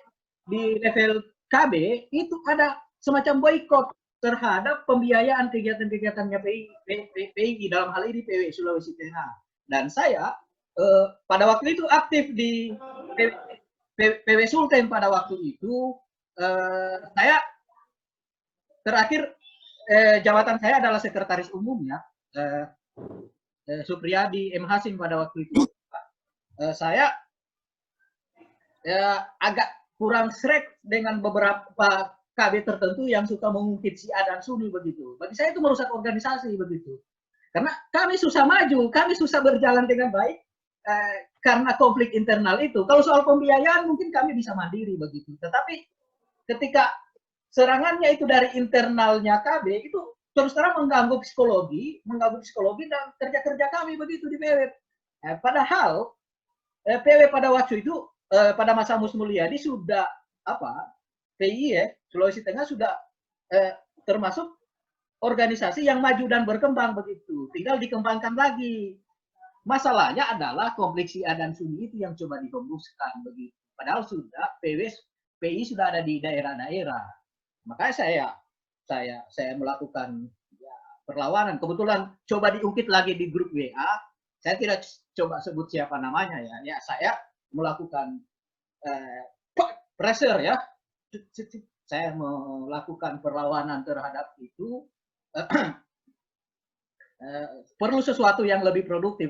di level KB itu ada semacam boikot terhadap pembiayaan kegiatan-kegiatannya PI dalam hal ini PW Sulawesi Tengah. Dan saya pada waktu itu aktif di PW Sulteng pada waktu itu. Saya terakhir jabatan saya adalah sekretaris umum ya, Supriyadi M. Hasim pada waktu itu. Saya agak kurang srek dengan beberapa KB tertentu yang suka mengungkit Syiah dan Sunni begitu. Bagi saya itu merusak organisasi begitu. Karena kami susah maju, kami susah berjalan dengan baik karena konflik internal itu. Kalau soal pembiayaan mungkin kami bisa mandiri begitu. Tetapi ketika serangannya itu dari internalnya KB itu terus terang mengganggu psikologi dan kerja-kerja kami begitu di PW. Padahal PW pada waktu itu pada masa Mus Mulyadi sudah PI Sulawesi Tengah sudah termasuk organisasi yang maju dan berkembang begitu. Tinggal dikembangkan lagi. Masalahnya adalah konflik Syiah dan Sunni itu yang coba dihembuskan begitu. Padahal sudah PI sudah ada di daerah-daerah. Makanya saya melakukan perlawanan. Kebetulan coba diungkit lagi di grup WA. Saya tidak coba sebut siapa namanya ya. Ya saya melakukan pressure ya. Saya melakukan perlawanan terhadap itu. Perlu sesuatu yang lebih produktif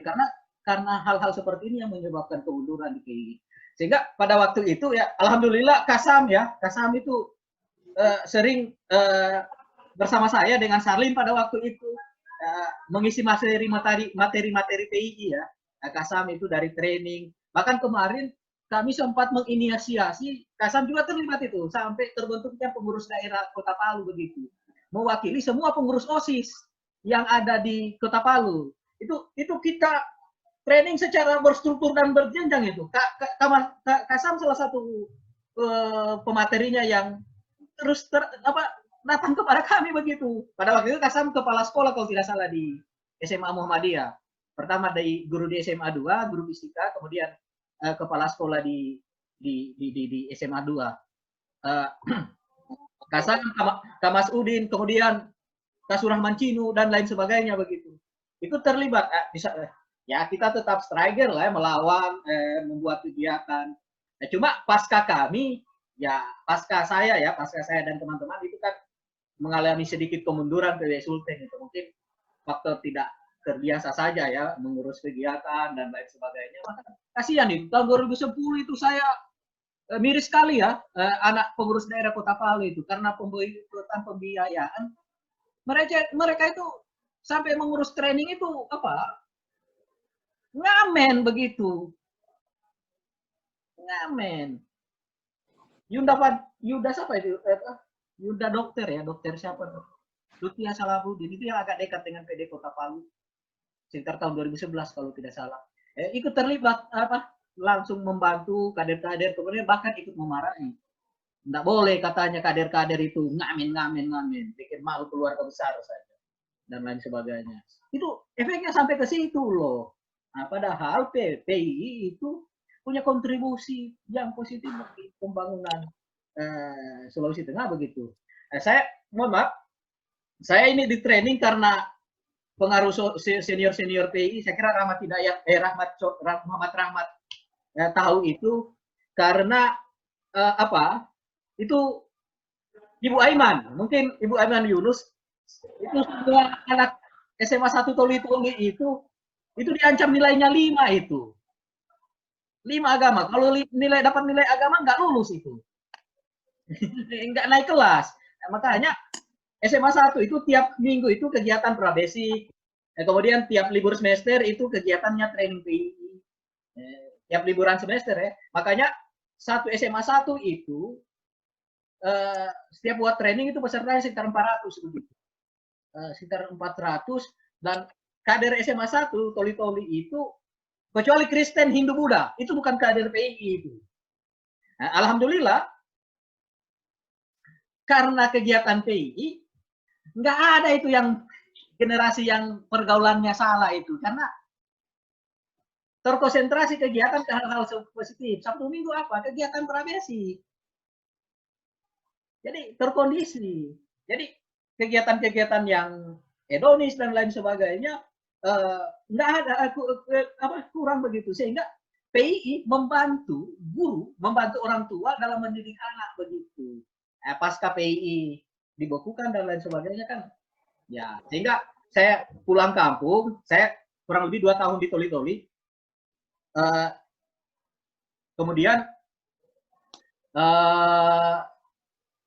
karena hal-hal seperti ini yang menyebabkan kemunduran di PI. Sehingga pada waktu itu ya alhamdulillah Kasam itu sering bersama saya dengan Sarlim pada waktu itu mengisi materi PI ya. Kasam itu dari training. Bahkan kemarin kami sempat menginisiasi, Kasam juga terlibat itu, sampai terbentuknya pengurus daerah Kota Palu begitu. Mewakili semua pengurus OSIS yang ada di Kota Palu. Itu kita training secara berstruktur dan berjenjang itu. Kasam salah satu pematerinya yang terus datang kepada kami begitu. Pada waktu itu Kasam kepala sekolah kalau tidak salah di SMA Muhammadiyah. Pertama dari guru di SMA 2, guru fisika, kemudian kepala sekolah di SMA 2. Kasam, Kamas Udin, kemudian Kasurahman Cinu dan lain sebagainya begitu. Itu terlibat ya kita tetap striker lah ya, melawan, membuat kegiatan. Cuma pasca kami ya pasca saya dan teman-teman itu kan mengalami sedikit kemunduran PW Sulteng itu mungkin faktor tidak terbiasa saja ya mengurus kegiatan dan lain sebagainya. Maka kasihan itu tahun 2010 itu saya miris sekali ya anak pengurus daerah Kota Palu itu karena pembiayaan mereka itu sampai mengurus training itu ngamen begitu. Ngamen. Yuda siapa itu? Yuda dokter siapa? Lutfia Salahuddin itu yang agak dekat dengan PD Kota Palu. Sekitar tahun 2011 kalau tidak salah. Ikut terlibat langsung membantu kader-kader, kemudian bahkan ikut memarahi. Tidak boleh katanya kader-kader itu ngamen, bikin malu keluarga besar saja dan lain sebagainya. Itu efeknya sampai ke situ loh. Nah, padahal PI itu punya kontribusi yang positif bagi pembangunan Sulawesi Tengah begitu. Saya mohon maaf, saya ini di training karena pengaruh senior PI. Saya kira Rahmat Hidayat, Muhammad Rahmat tahu itu karena itu Ibu Aiman, mungkin Ibu Aiman Yunus itu semua anak SMA 1 Toli itu diancam nilainya 5 itu. 5 agama. Kalau dapat nilai agama nggak lulus itu. Nggak naik kelas. Makanya SMA 1 itu tiap minggu itu kegiatan prabasic. Kemudian tiap libur semester itu kegiatannya training PI. Tiap liburan semester ya. Makanya satu SMA 1 itu setiap buat training itu pesertanya sekitar 400 begitu. Sekitar 400, dan kader SMA 1 Toli-Toli itu kecuali Kristen, Hindu, Buddha itu bukan kader PII itu. Nah, alhamdulillah karena kegiatan PII nggak ada itu yang generasi yang pergaulannya salah itu, karena terkonsentrasi kegiatan ke hal-hal positif. Sabtu Minggu apa? Kegiatan prabesis. Jadi terkondisi. Jadi kegiatan-kegiatan yang hedonis dan lain sebagainya nggak ada kurang begitu, sehingga PII membantu guru, membantu orang tua dalam mendidik anak begitu. Pasca PII dibekukan dan lain sebagainya kan, ya sehingga saya pulang kampung, saya kurang lebih 2 tahun di Toli-Toli. Kemudian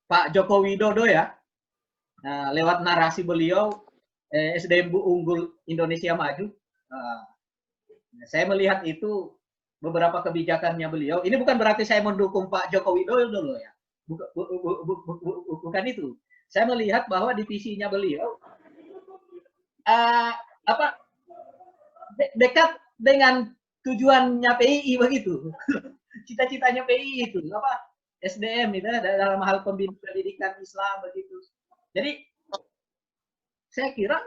Pak Joko Widodo ya, lewat narasi beliau SDM unggul Indonesia maju, saya melihat itu beberapa kebijakannya beliau. Ini bukan berarti saya mendukung Pak Joko Widodo loh ya, bukan itu. Saya melihat bahwa di visinya beliau dekat dengan tujuannya PII begitu. Cita-citanya PII itu apa? SDM itu dalam hal pendidikan Islam begitu. Jadi saya kira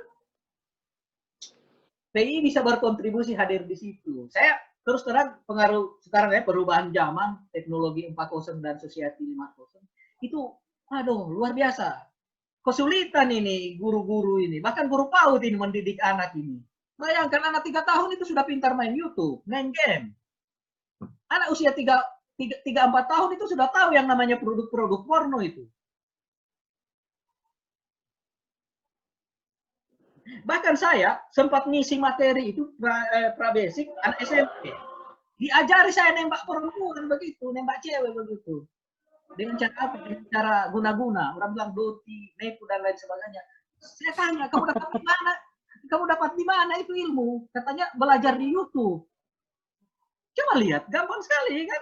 PII bisa berkontribusi hadir di situ. Saya terus terang pengaruh sekarang ya, perubahan zaman, teknologi 4.0 dan society 5.0 itu aduh luar biasa. Kesulitan ini guru-guru ini, bahkan guru PAUD ini mendidik anak ini. Bayangkan anak 3 tahun itu sudah pintar main YouTube, main game. Anak usia 3-4 tahun itu sudah tahu yang namanya produk-produk porno itu. Bahkan saya sempat ngisi materi itu pra-basic anak SMP. Diajari saya nembak perempuan begitu, nembak cewek begitu. Dengan cara apa? Dengan cara guna-guna. Orang bilang doti, nepu dan lain sebagainya. Saya tanya, kamu dapat di mana? Kamu dapat di mana itu ilmu? Katanya belajar di YouTube. Coba lihat, gampang sekali kan?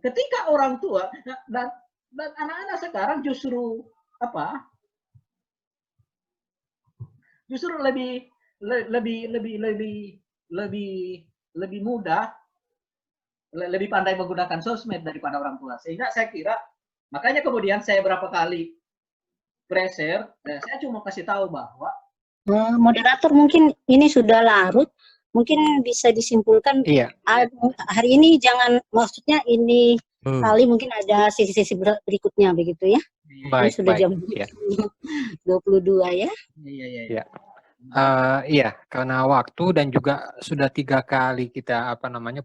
Ketika orang tua dan anak-anak sekarang justru apa? Justru lebih mudah, lebih pandai menggunakan sosmed daripada orang tua. Sehingga saya kira, makanya kemudian saya berapa kali pressure, saya cuma kasih tahu bahwa moderator mungkin ini sudah larut, mungkin bisa disimpulkan. Iya. Hari ini jangan, maksudnya ini kali mungkin ada sesi-sesi berikutnya begitu ya. Baik, ini sudah baik. jam Ya. 22 ya. Iya. Iya, karena waktu dan juga sudah 3 kali kita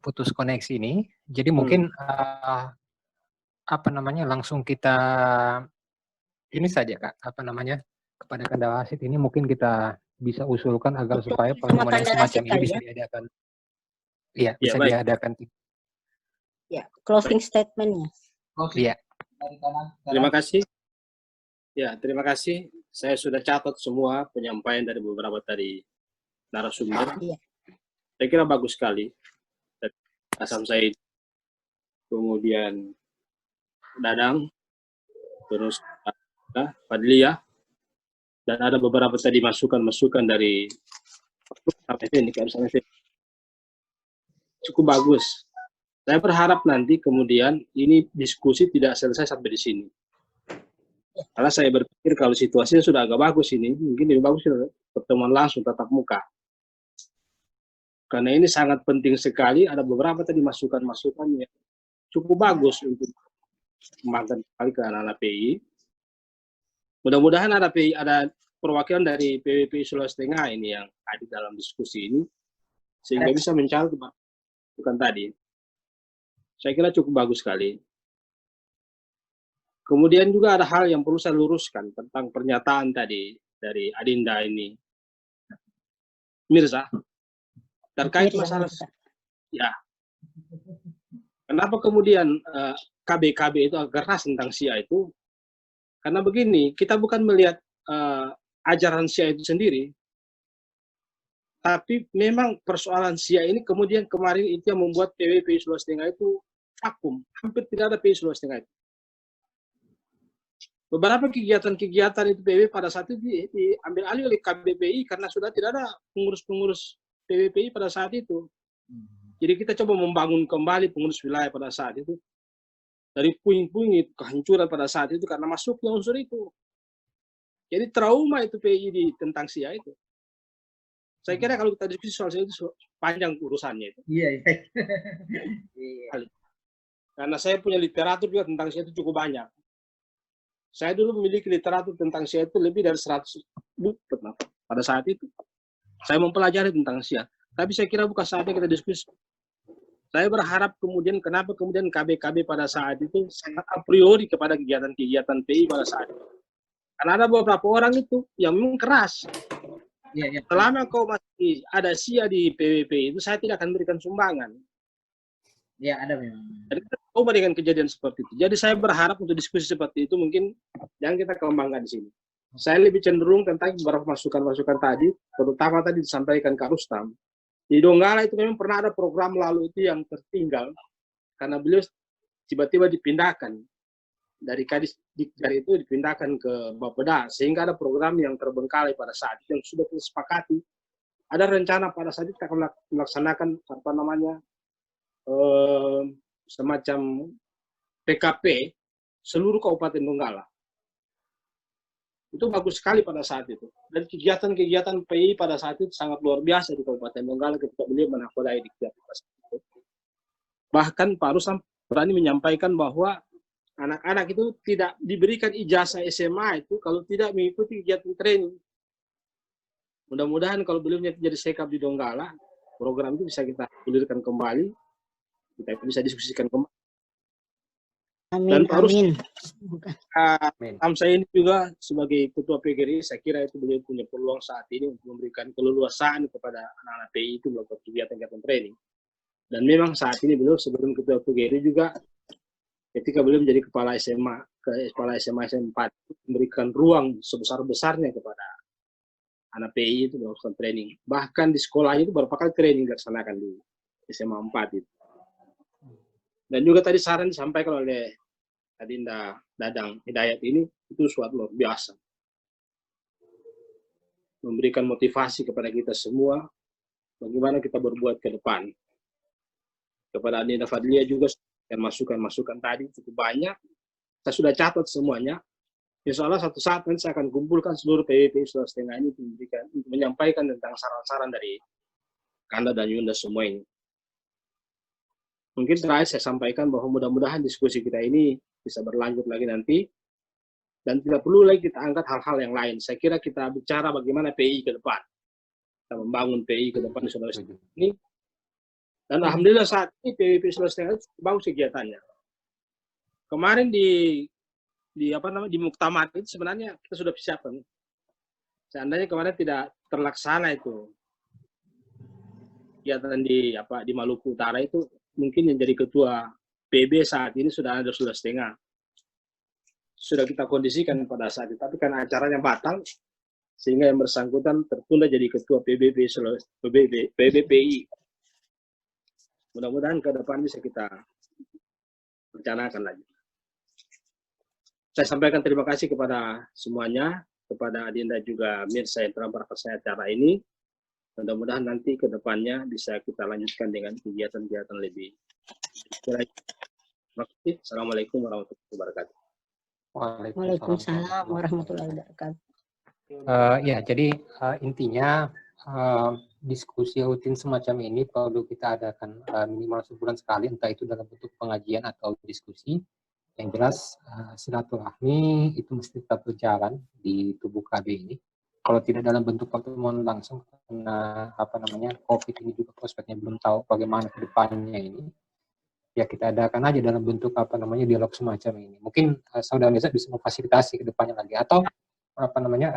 putus koneksi ini, jadi mungkin langsung kita ini saja Kak, kepada Kanda Wasit ini mungkin kita bisa usulkan agar supaya pertemuan yang semacam ini bisa diadakan. Iya, bisa diadakan. Ya, closing statement-nya. Iya. Terima kasih. Ya, terima kasih. Saya sudah catat semua penyampaian dari beberapa tadi narasumber. Iya. Saya kira bagus sekali. Asam Said, kemudian Dadang, terus Fadliyah, dan ada beberapa tadi masukan-masukan dari cukup bagus. Saya berharap nanti kemudian ini diskusi tidak selesai sampai di sini. Karena saya berpikir kalau situasinya sudah agak bagus ini, mungkin lebih bagus pertemuan langsung tatap muka. Karena ini sangat penting sekali, ada beberapa tadi masukan-masukan yang cukup bagus untuk kembangkan kembali ke anak-anak PI. Mudah-mudahan ada perwakilan dari PWPI Sulawesi Tengah ini yang hadir dalam diskusi ini, sehingga bisa mencari masukan tadi. Saya kira cukup bagus sekali. Kemudian juga ada hal yang perlu saya luruskan tentang pernyataan tadi dari Adinda ini. Mirza, terkait masalah ya. Kenapa kemudian KB itu agak keras tentang Syiah itu? Karena begini, kita bukan melihat ajaran Syiah itu sendiri. Tapi memang persoalan SIA ini kemudian kemarin itu yang membuat PWPI Sulawesi Tengah itu vakum. Hampir tidak ada PWI Sulawesi Tengah itu. Beberapa kegiatan-kegiatan itu PWPI pada saat itu diambil alih oleh KBPI karena sudah tidak ada pengurus-pengurus PWPI pada saat itu. Jadi kita coba membangun kembali pengurus wilayah pada saat itu. Dari puing-puing itu, kehancuran pada saat itu karena masuknya unsur itu. Jadi trauma itu PI tentang SIA itu. Saya kira kalau kita diskusi soal SIA itu panjang urusannya itu. Iya. Karena saya punya literatur juga tentang SIA itu cukup banyak. Saya dulu memiliki literatur tentang SIA itu lebih dari 100 buku pada saat itu. Saya mempelajari tentang SIA. Tapi saya kira bukan saatnya kita diskusi. Saya berharap kemudian kenapa kemudian KB-KB pada saat itu sangat a priori kepada kegiatan-kegiatan PI pada saat itu. Karena ada beberapa orang itu yang memang keras. Iya. Selama kau masih ada SIA di PWP itu, saya tidak akan berikan sumbangan. Ya, ada memang. Jadi kita coba dengan kejadian seperti itu. Jadi saya berharap untuk diskusi seperti itu mungkin yang kita kembangkan di sini. Saya lebih cenderung tentang beberapa masukan-masukan tadi, terutama tadi disampaikan Kak Rustam. Di Donggala itu memang pernah ada program lalu itu yang tertinggal karena beliau tiba-tiba dipindahkan dari Kadisdikjar itu dipindahkan ke Bapeda sehingga ada program yang terbengkalai pada saat itu yang sudah disepakati. Ada rencana pada saat itu kita akan melaksanakan semacam PKP seluruh Kabupaten Donggala. Itu bagus sekali pada saat itu. Dan kegiatan-kegiatan PI pada saat itu sangat luar biasa di Kabupaten Donggala ketika beliau menakodai di kegiatan itu. Bahkan Pak Rustam berani menyampaikan bahwa anak-anak itu tidak diberikan ijazah SMA itu kalau tidak mengikuti kegiatan training. Mudah-mudahan kalau beliau jadi sekap di Donggala, program itu bisa kita gulirkan kembali, kita bisa diskusikan kembali. Dan Pak Rustam, saya ini juga sebagai Ketua PGRI, saya kira itu beliau punya peluang saat ini untuk memberikan keleluasaan kepada anak-anak PI itu melakukan kegiatan-kegiatan training. Dan memang saat ini beliau sebelum Ketua PGRI juga, ketika beliau menjadi Kepala SMA, SM4, memberikan ruang sebesar-besarnya kepada anak PI itu melakukan training. Bahkan di sekolahnya itu beberapa kali training dilaksanakan di SMA 4 itu. Dan juga tadi saran disampaikan oleh Adinda Dadang Hidayat ini itu suatu luar biasa. Memberikan motivasi kepada kita semua bagaimana kita berbuat ke depan. Kepada Adinda Fadlia juga dan masukan-masukan tadi cukup banyak. Saya sudah catat semuanya. Insya Allah satu saat nanti saya akan kumpulkan seluruh PWPI Sulawesi Tengah ini untuk menyampaikan tentang saran-saran dari Kanda dan Yunda semua ini. Mungkin terakhir saya sampaikan bahwa mudah-mudahan diskusi kita ini bisa berlanjut lagi nanti dan tidak perlu lagi kita angkat hal-hal yang lain. Saya kira kita bicara bagaimana PI ke depan, kita membangun PI ke depan di Sulawesi ini. Dan alhamdulillah saat ini PWPI Sulawesi Tengah itu bagus kegiatannya. Kemarin di Muktamar itu sebenarnya kita sudah persiapan. Seandainya kemarin tidak terlaksana itu kegiatan di Maluku Utara itu, mungkin yang jadi ketua PB saat ini sudah ada Sulawesi Tengah. Sudah kita kondisikan pada saat itu, tapi karena acaranya batal, sehingga yang bersangkutan tertunda jadi ketua PBPI. Mudah-mudahan ke depan bisa kita rencanakan lagi. Saya sampaikan terima kasih kepada semuanya, kepada Adinda juga Mirsa yang telah memperkaya acara ini. Mudah-mudahan nanti ke depannya bisa kita lanjutkan dengan kegiatan-kegiatan lebih. Terima kasih. Assalamualaikum warahmatullahi wabarakatuh. Waalaikumsalam warahmatullahi wabarakatuh. Ya, jadi intinya diskusi rutin semacam ini perlu kita adakan minimal sebulan sekali, entah itu dalam bentuk pengajian atau diskusi. Yang jelas silaturahmi itu mesti tetap berjalan di tubuh KB ini. Kalau tidak dalam bentuk pertemuan langsung, karena COVID ini juga prospeknya belum tahu bagaimana ke depannya ini, ya kita adakan aja dalam bentuk dialog semacam ini. Mungkin saudara Mirza bisa memfasilitasi ke depannya lagi, atau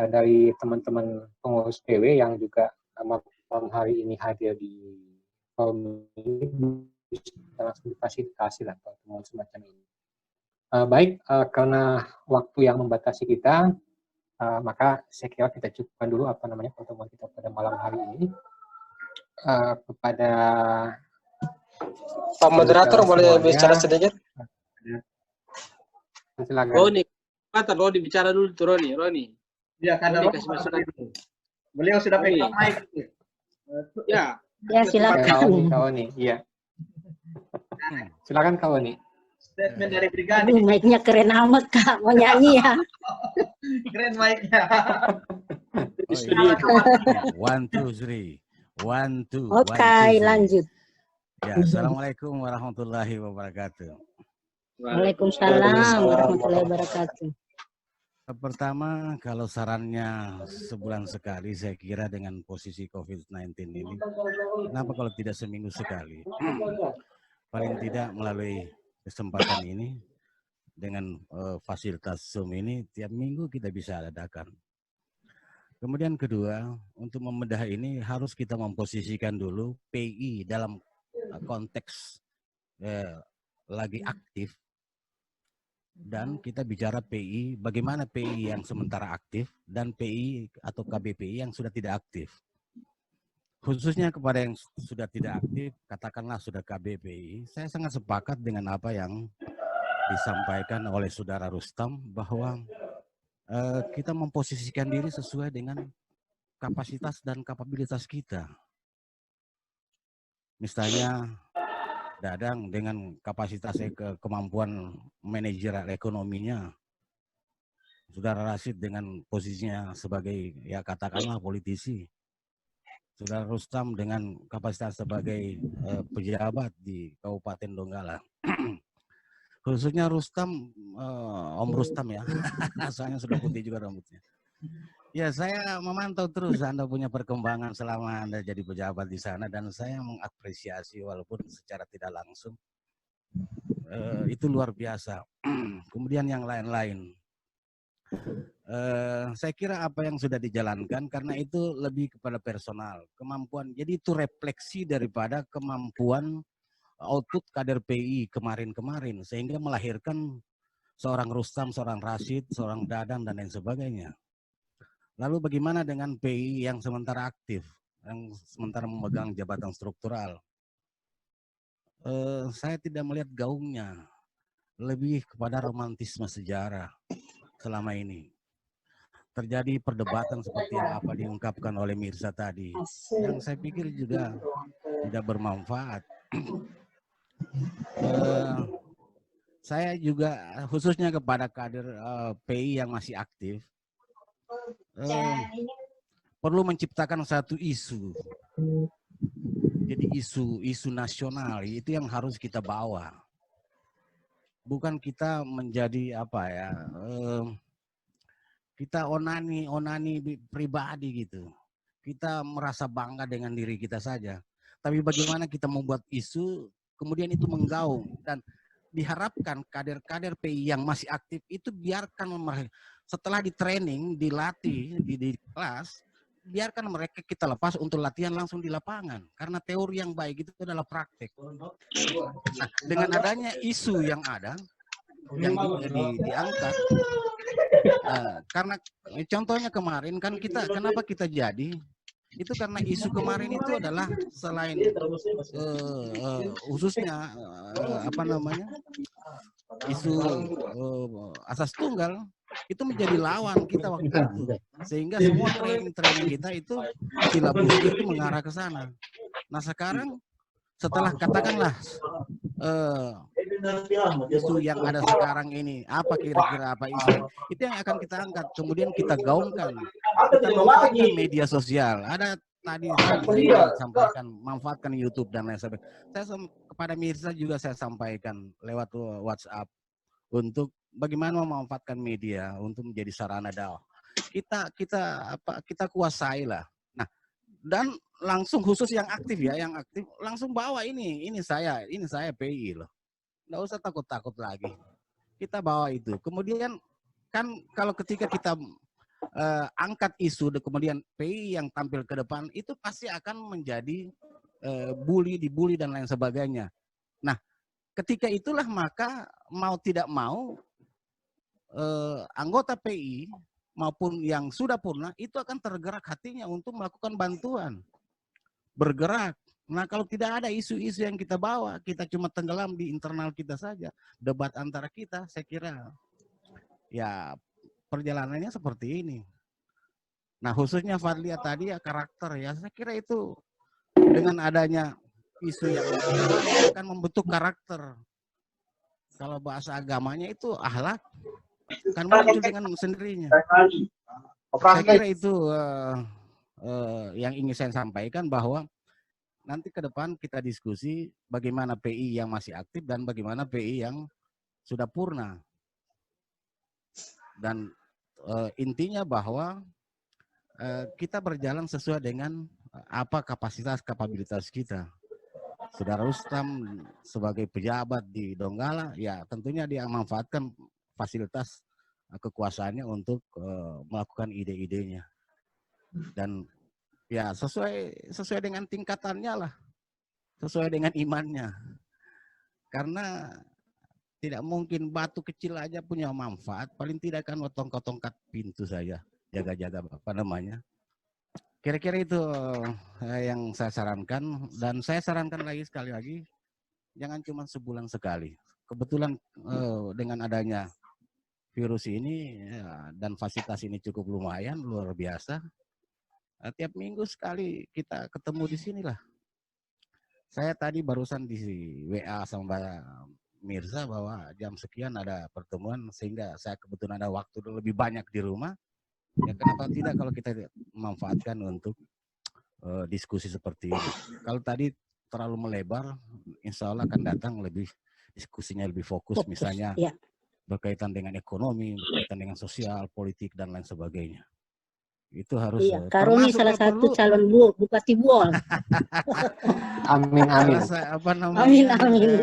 dari teman-teman pengurus PW yang juga malam hari ini hadir di forum ini bisa langsung difasilitasi lah pertemuan semacam ini. Baik, karena waktu yang membatasi kita, maka saya kira kita cukupkan dulu pertemuan kita pada malam hari ini. kepada Pak moderator boleh bicara sedikit? Silakan. Roni, kata Roni bicara dulu tuh Roni. Ya, karena Roni kasih masukan. Beliau sudah pegang mic. Ya. Ya, silakan. Kak Oni, iya. Silakan Kak Oni. Statement dari Brigadi. Aduh, mic-nya keren amat, Kak. Mau nyanyi ya. Keren mic-nya. One, two, three. One, two. Oke, lanjut. Ya, assalamualaikum warahmatullahi wabarakatuh. Waalaikumsalam warahmatullahi wabarakatuh. Pertama, kalau sarannya sebulan sekali, saya kira dengan posisi COVID-19 ini, kenapa kalau tidak seminggu sekali? Paling tidak melalui kesempatan ini, dengan fasilitas Zoom ini, tiap minggu kita bisa adakan. Kemudian kedua, untuk membedah ini harus kita memposisikan dulu PI dalam konteks lagi aktif. Dan kita bicara PI, bagaimana PI yang sementara aktif dan PI atau KBPI yang sudah tidak aktif. Khususnya kepada yang sudah tidak aktif, katakanlah sudah KBPI, saya sangat sepakat dengan apa yang disampaikan oleh Saudara Rustam bahwa kita memposisikan diri sesuai dengan kapasitas dan kapabilitas kita. Misalnya, Dadang dengan kapasitas kemampuan manajer ekonominya, Saudara Rashid dengan posisinya sebagai ya katakanlah politisi, Saudara Rustam dengan kapasitas sebagai pejabat di Kabupaten Donggala. Khususnya Rustam, Om Rustam ya, soalnya sudah putih juga rambutnya. Ya, saya memantau terus Anda punya perkembangan selama Anda jadi pejabat di sana dan saya mengapresiasi walaupun secara tidak langsung. Itu luar biasa. Kemudian yang lain-lain. Saya kira apa yang sudah dijalankan karena itu lebih kepada personal, kemampuan. Jadi itu refleksi daripada kemampuan output kader PI kemarin-kemarin sehingga melahirkan seorang Rustam, seorang Rashid, seorang Dadang dan lain sebagainya. Lalu bagaimana dengan PI yang sementara aktif, yang sementara memegang jabatan struktural? Saya tidak melihat gaungnya, lebih kepada romantisme sejarah selama ini. Terjadi perdebatan seperti yang apa diungkapkan oleh Mirza tadi, yang saya pikir juga tidak bermanfaat. Saya juga khususnya kepada kader PI yang masih aktif, perlu menciptakan satu isu. Jadi isu nasional itu yang harus kita bawa. Bukan kita menjadi apa ya, kita onani pribadi gitu. Kita merasa bangga dengan diri kita saja. Tapi bagaimana kita membuat isu, kemudian itu menggaung dan diharapkan kader-kader PI yang masih aktif itu biarkan mereka setelah di training, dilatih di kelas, biarkan mereka kita lepas untuk latihan langsung di lapangan. Karena teori yang baik itu adalah praktek. Nah, dengan adanya isu yang ada, yang diangkat, karena contohnya kemarin kan kita, kenapa kita jadi? Itu karena isu kemarin itu adalah selain khususnya apa namanya isu asas tunggal itu menjadi lawan kita waktu itu, sehingga semua training kita itu silabusnya itu mengarah ke sana. Nah sekarang setelah katakanlah isu yang ada sekarang ini, apa kira-kira apa isu itu yang akan kita angkat, kemudian kita gaungkan, kita manfaatkan media sosial. Ada tadi saya sampaikan manfaatkan YouTube dan lain sebagainya. Saya kepada Mirza juga saya sampaikan lewat WhatsApp untuk bagaimana memanfaatkan media untuk menjadi sarana dakwah. Kita kuasai lah. Nah, dan langsung khusus yang aktif ya, yang aktif langsung bawa ini saya PI loh. Nggak usah takut-takut lagi. Kita bawa itu. Kemudian kan kalau ketika kita angkat isu, kemudian PI yang tampil ke depan, itu pasti akan menjadi dibully dan lain sebagainya. Nah, ketika itulah maka mau tidak mau anggota PI maupun yang sudah purna itu akan tergerak hatinya untuk melakukan bantuan. bergerak. Nah, kalau tidak ada isu-isu yang kita bawa, kita cuma tenggelam di internal kita saja, debat antara kita, saya kira ya perjalanannya seperti ini. Nah, khususnya Fadlia tadi ya karakter ya, saya kira itu dengan adanya isu yang akan membentuk karakter. Kalau bahasa agamanya itu akhlak kan muncul dengan sendirinya. Saya kira itu yang ingin saya sampaikan, bahwa nanti ke depan kita diskusi bagaimana PI yang masih aktif dan bagaimana PI yang sudah purna. Dan intinya bahwa kita berjalan sesuai dengan apa kapabilitas kita. Saudara Rustam sebagai pejabat di Donggala, ya tentunya dia memanfaatkan fasilitas kekuasaannya untuk melakukan ide-idenya. Dan ya sesuai dengan tingkatannya lah, sesuai dengan imannya. Karena tidak mungkin batu kecil aja punya manfaat, paling tidak kan tongkat pintu saja, jaga-jaga apa namanya. Kira-kira itu yang saya sarankan, dan saya sarankan lagi sekali lagi, jangan cuma sebulan sekali. Kebetulan dengan adanya virus ini dan fasilitas ini cukup lumayan, luar biasa. Tiap minggu sekali kita ketemu di sinilah. Saya tadi barusan di WA sama Mbak Mirza bahwa jam sekian ada pertemuan, sehingga saya kebetulan ada waktu lebih banyak di rumah. Ya kenapa tidak kalau kita memanfaatkan untuk diskusi seperti ini. Kalau tadi terlalu melebar, insya Allah akan datang diskusinya lebih fokus, misalnya berkaitan dengan ekonomi, berkaitan dengan sosial, politik, dan lain sebagainya. Itu harus Karuni salah satu calon Bupati Buol. Amin. Apa namanya? Amin.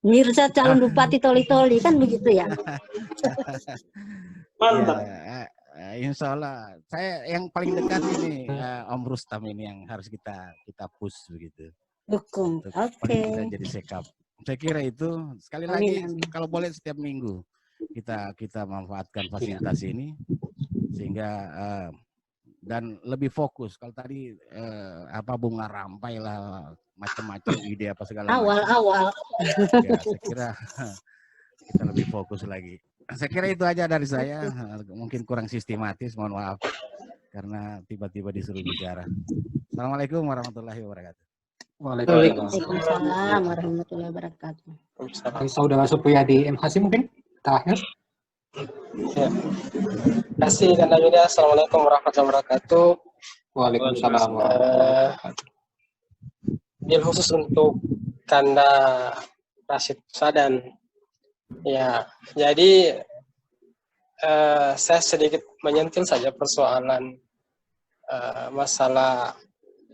Mirza calon Bupati Toli-Toli, kan begitu ya. Mantap. Ya, insya Allah saya yang paling dekat ini Om Rustam ini yang harus kita push begitu. Dukung. Oke. Kita jadi sekap. Saya kira itu sekali lagi kalau boleh setiap minggu kita manfaatkan fasilitas ini sehingga dan lebih fokus. Kalau tadi bunga rampai lah, macam-macam ide apa segala macam. Awal-awal. Ya, saya kira kita lebih fokus lagi. Saya kira itu aja dari saya. Mungkin kurang sistematis, mohon maaf karena tiba-tiba disuruh bicara. Assalamualaikum warahmatullahi wabarakatuh. Waalaikumsalam warahmatullahi wabarakatuh. Saudara Supriyadi M. Hasim mungkin terakhir. Ya. Terima kasih Kanda Yuda. Assalamualaikum warahmatullahi wabarakatuh. Waalaikumsalam. Bil khusus untuk Kanda Rashid Sadan. Ya, jadi saya sedikit menyentil saja persoalan masalah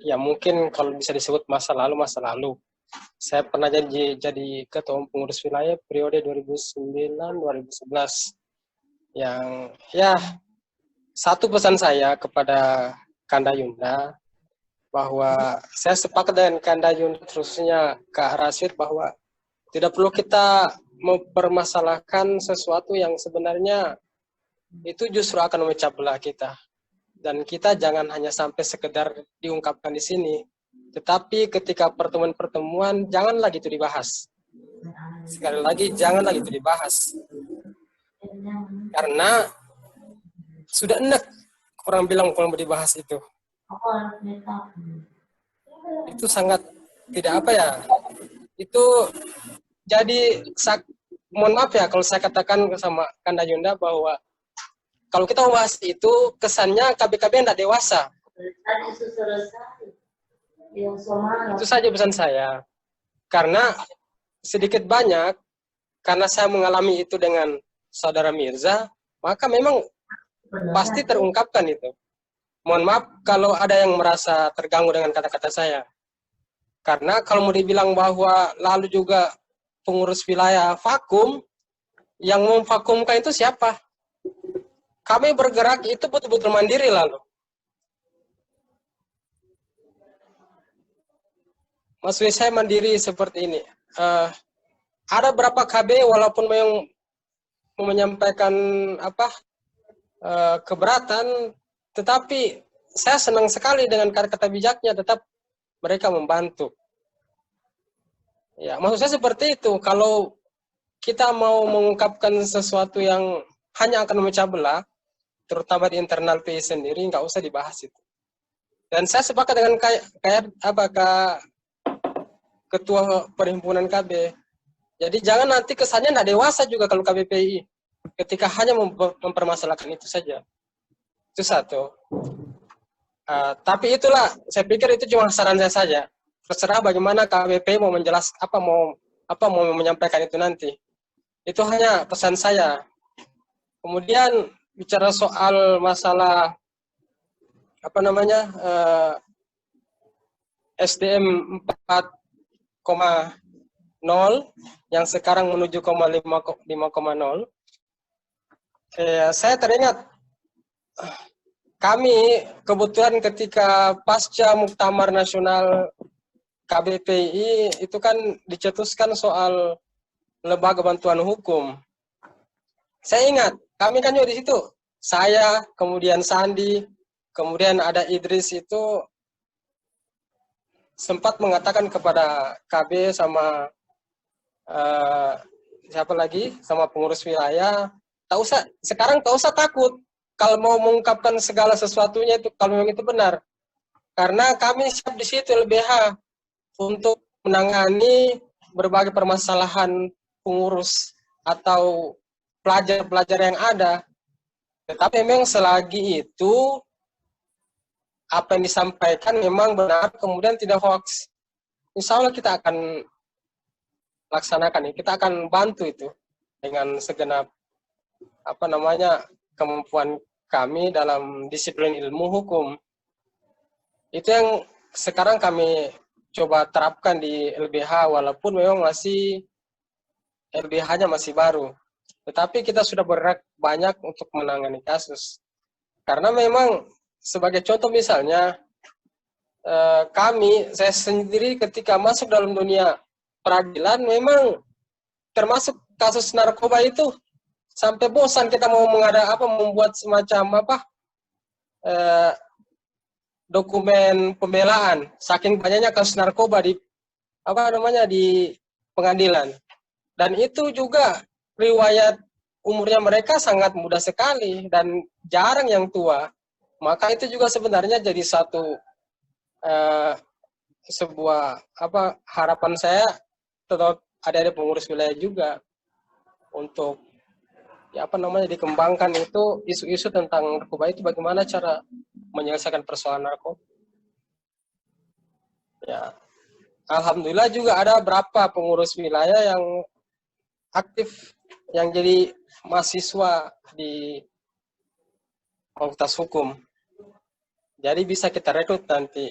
ya mungkin kalau bisa disebut masa lalu. Saya pernah jadi ketua pengurus wilayah periode 2009-2011. Yang ya satu pesan saya kepada Kanda Yunda bahwa saya sepakat dengan Kanda Yunda, khususnya Kak Rashid, bahwa tidak perlu kita mempermasalahkan sesuatu yang sebenarnya itu justru akan memecah belah kita, dan kita jangan hanya sampai sekedar diungkapkan di sini, tetapi ketika pertemuan-pertemuan jangan lagi itu dibahas. Sekali lagi jangan lagi itu dibahas. Karena sudah enak orang bilang kalau mau dibahas itu. Itu sangat tidak apa ya. Itu jadi mohon maaf ya kalau saya katakan sama Kanda Yunda bahwa kalau kita membahas itu kesannya KBKB tidak dewasa. Itu saja pesan saya. Karena sedikit banyak karena saya mengalami itu dengan Saudara Mirza, maka memang pasti terungkapkan itu. Mohon maaf kalau ada yang merasa terganggu dengan kata-kata saya. Karena kalau mau dibilang bahwa lalu juga pengurus wilayah vakum, yang memvakumkan itu siapa? Kami bergerak itu betul-betul mandiri lalu. Maksud saya mandiri seperti ini. Ada berapa KB walaupun memang menyampaikan keberatan, tetapi saya senang sekali dengan kata-kata bijaknya, tetap mereka membantu. Ya, maksud saya seperti itu. Kalau kita mau mengungkapkan sesuatu yang hanya akan memecah belah, terutama di internal PI sendiri, nggak usah dibahas itu. Dan saya sepakat dengan Ketua Perhimpunan KB. Jadi jangan nanti kesannya nggak dewasa juga kalau KBPI ketika hanya mempermasalahkan itu saja. Itu satu. Tapi itulah, saya pikir itu cuma saran saya saja. Terserah bagaimana KBPI mau menjelaskan mau menyampaikan itu nanti. Itu hanya pesan saya. Kemudian bicara soal masalah SDM 4,0 yang sekarang menuju 5,0. Saya teringat kami kebetulan ketika pasca Muktamar Nasional KBPI itu kan dicetuskan soal lembaga bantuan hukum. Saya ingat, kami kan juga di situ. Saya, kemudian Sandi, kemudian ada Idris itu sempat mengatakan kepada KB sama siapa lagi, sama pengurus wilayah, sekarang tak usah takut kalau mau mengungkapkan segala sesuatunya itu kalau memang itu benar. Karena kami siap di situ LBH untuk menangani berbagai permasalahan pengurus atau pelajar-pelajar yang ada. Tetapi memang selagi itu apa yang disampaikan memang benar, kemudian tidak hoax, insya Allah kita akan laksanakan, kita akan bantu itu dengan segenap kemampuan kami dalam disiplin ilmu hukum. Itu yang sekarang kami coba terapkan di LBH, walaupun memang masih LBH-nya masih baru. Tetapi kita sudah bergerak banyak untuk menangani kasus. Karena memang sebagai contoh misalnya, saya sendiri ketika masuk dalam dunia peradilan, memang termasuk kasus narkoba itu, sampai bosan kita mau membuat semacam dokumen pembelaan, saking banyaknya kasus narkoba di pengadilan. Dan itu juga riwayat umurnya mereka sangat muda sekali dan jarang yang tua. Maka itu juga sebenarnya jadi sebuah harapan saya terhadap adik-adik pengurus wilayah juga untuk dikembangkan itu isu-isu tentang narkoba itu, bagaimana cara menyelesaikan persoalan narkoba. Ya, alhamdulillah juga ada beberapa pengurus wilayah yang aktif yang jadi mahasiswa di Fakultas Hukum. Jadi bisa kita rekrut nanti.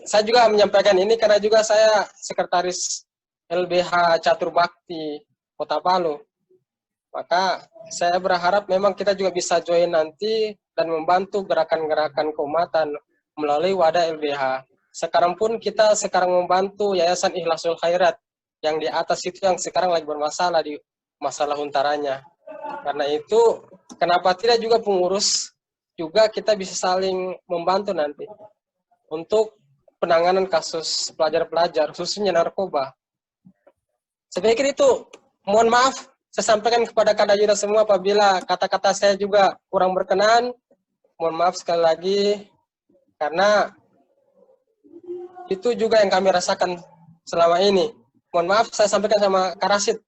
Saya juga menyampaikan ini karena juga saya sekretaris LBH Catur Bakti Kota Palu. Maka saya berharap memang kita juga bisa join nanti dan membantu gerakan-gerakan keumatan melalui wadah LBH. Sekarang pun kita membantu Yayasan Ikhlasul Khairat yang di atas itu yang sekarang lagi bermasalah di masalah huntaranya. Karena itu, kenapa tidak juga pengurus juga kita bisa saling membantu nanti untuk penanganan kasus pelajar-pelajar, khususnya narkoba. Saya pikir itu, mohon maaf, saya sampaikan kepada Kadayuda semua apabila kata-kata saya juga kurang berkenan. Mohon maaf sekali lagi, karena itu juga yang kami rasakan selama ini. Mohon maaf, saya sampaikan sama Kak Rasid,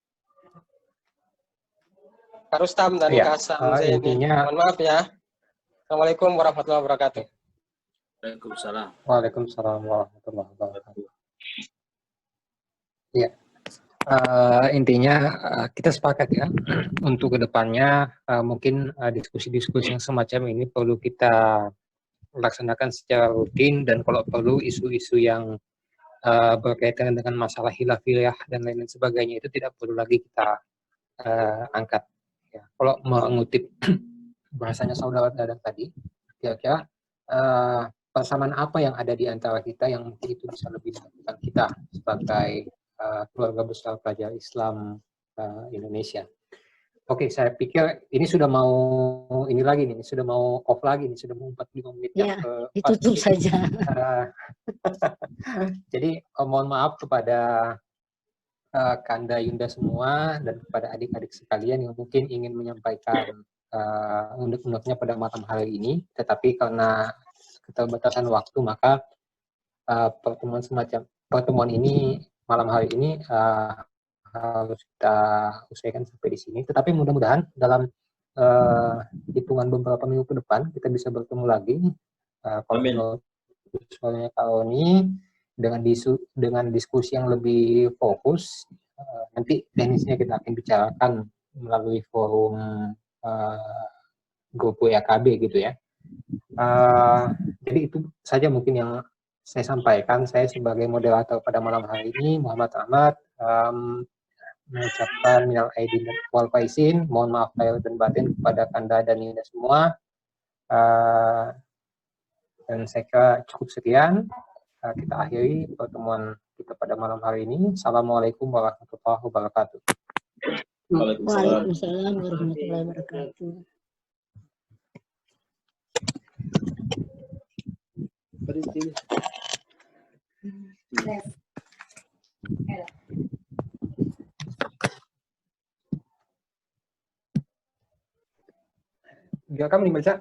Kak Rustam, dan Kak Samzeni. Mohon maaf ya. Assalamualaikum warahmatullahi wabarakatuh. Waalaikumsalam. Waalaikumsalam warahmatullahi wabarakatuh. Ya. Intinya kita sepakat ya, untuk kedepannya mungkin diskusi-diskusi yang semacam ini perlu kita laksanakan secara rutin, dan kalau perlu isu-isu yang berkaitan dengan masalah khilafiyah dan lain-lain sebagainya itu tidak perlu lagi kita angkat. Ya, kalau mengutip bahasanya saudara Dadang tadi, kira-kira persamaan apa yang ada di antara kita yang mungkin itu bisa lebih dilakukan kita sebagai keluarga besar pelajar Islam Indonesia. Oke, saya pikir ini sudah mau ini lagi nih, sudah mau off lagi nih, sudah mau 45 menit Ya, yang ke ditutup saja. Jadi mohon maaf kepada Kanda Yunda semua dan kepada adik-adik sekalian yang mungkin ingin menyampaikan undek-undeknya pada malam hari ini, tetapi karena keterbatasan waktu maka pertemuan ini malam hari ini harus kita usaikan sampai di sini. Tetapi mudah-mudahan dalam hitungan beberapa minggu ke depan kita bisa bertemu lagi. Kalau menurut soalnya kalau ini dengan diskusi yang lebih fokus, nanti teknisnya kita akan bicarakan melalui forum grup WAKB gitu ya. Jadi itu saja mungkin yang saya sampaikan. Saya sebagai moderator pada malam hari ini, Muhammad Ahmad, mengucapkan minal aidin wal faizin, mohon maaf lahir dan batin kepada Kanda dan Yunda semua. Dan saya kira cukup sekian. Kita akhiri pertemuan kita pada malam hari ini. Assalamualaikum warahmatullahi wabarakatuh. Waalaikumsalam warahmatullahi wabarakatuh. Direkam nih baca.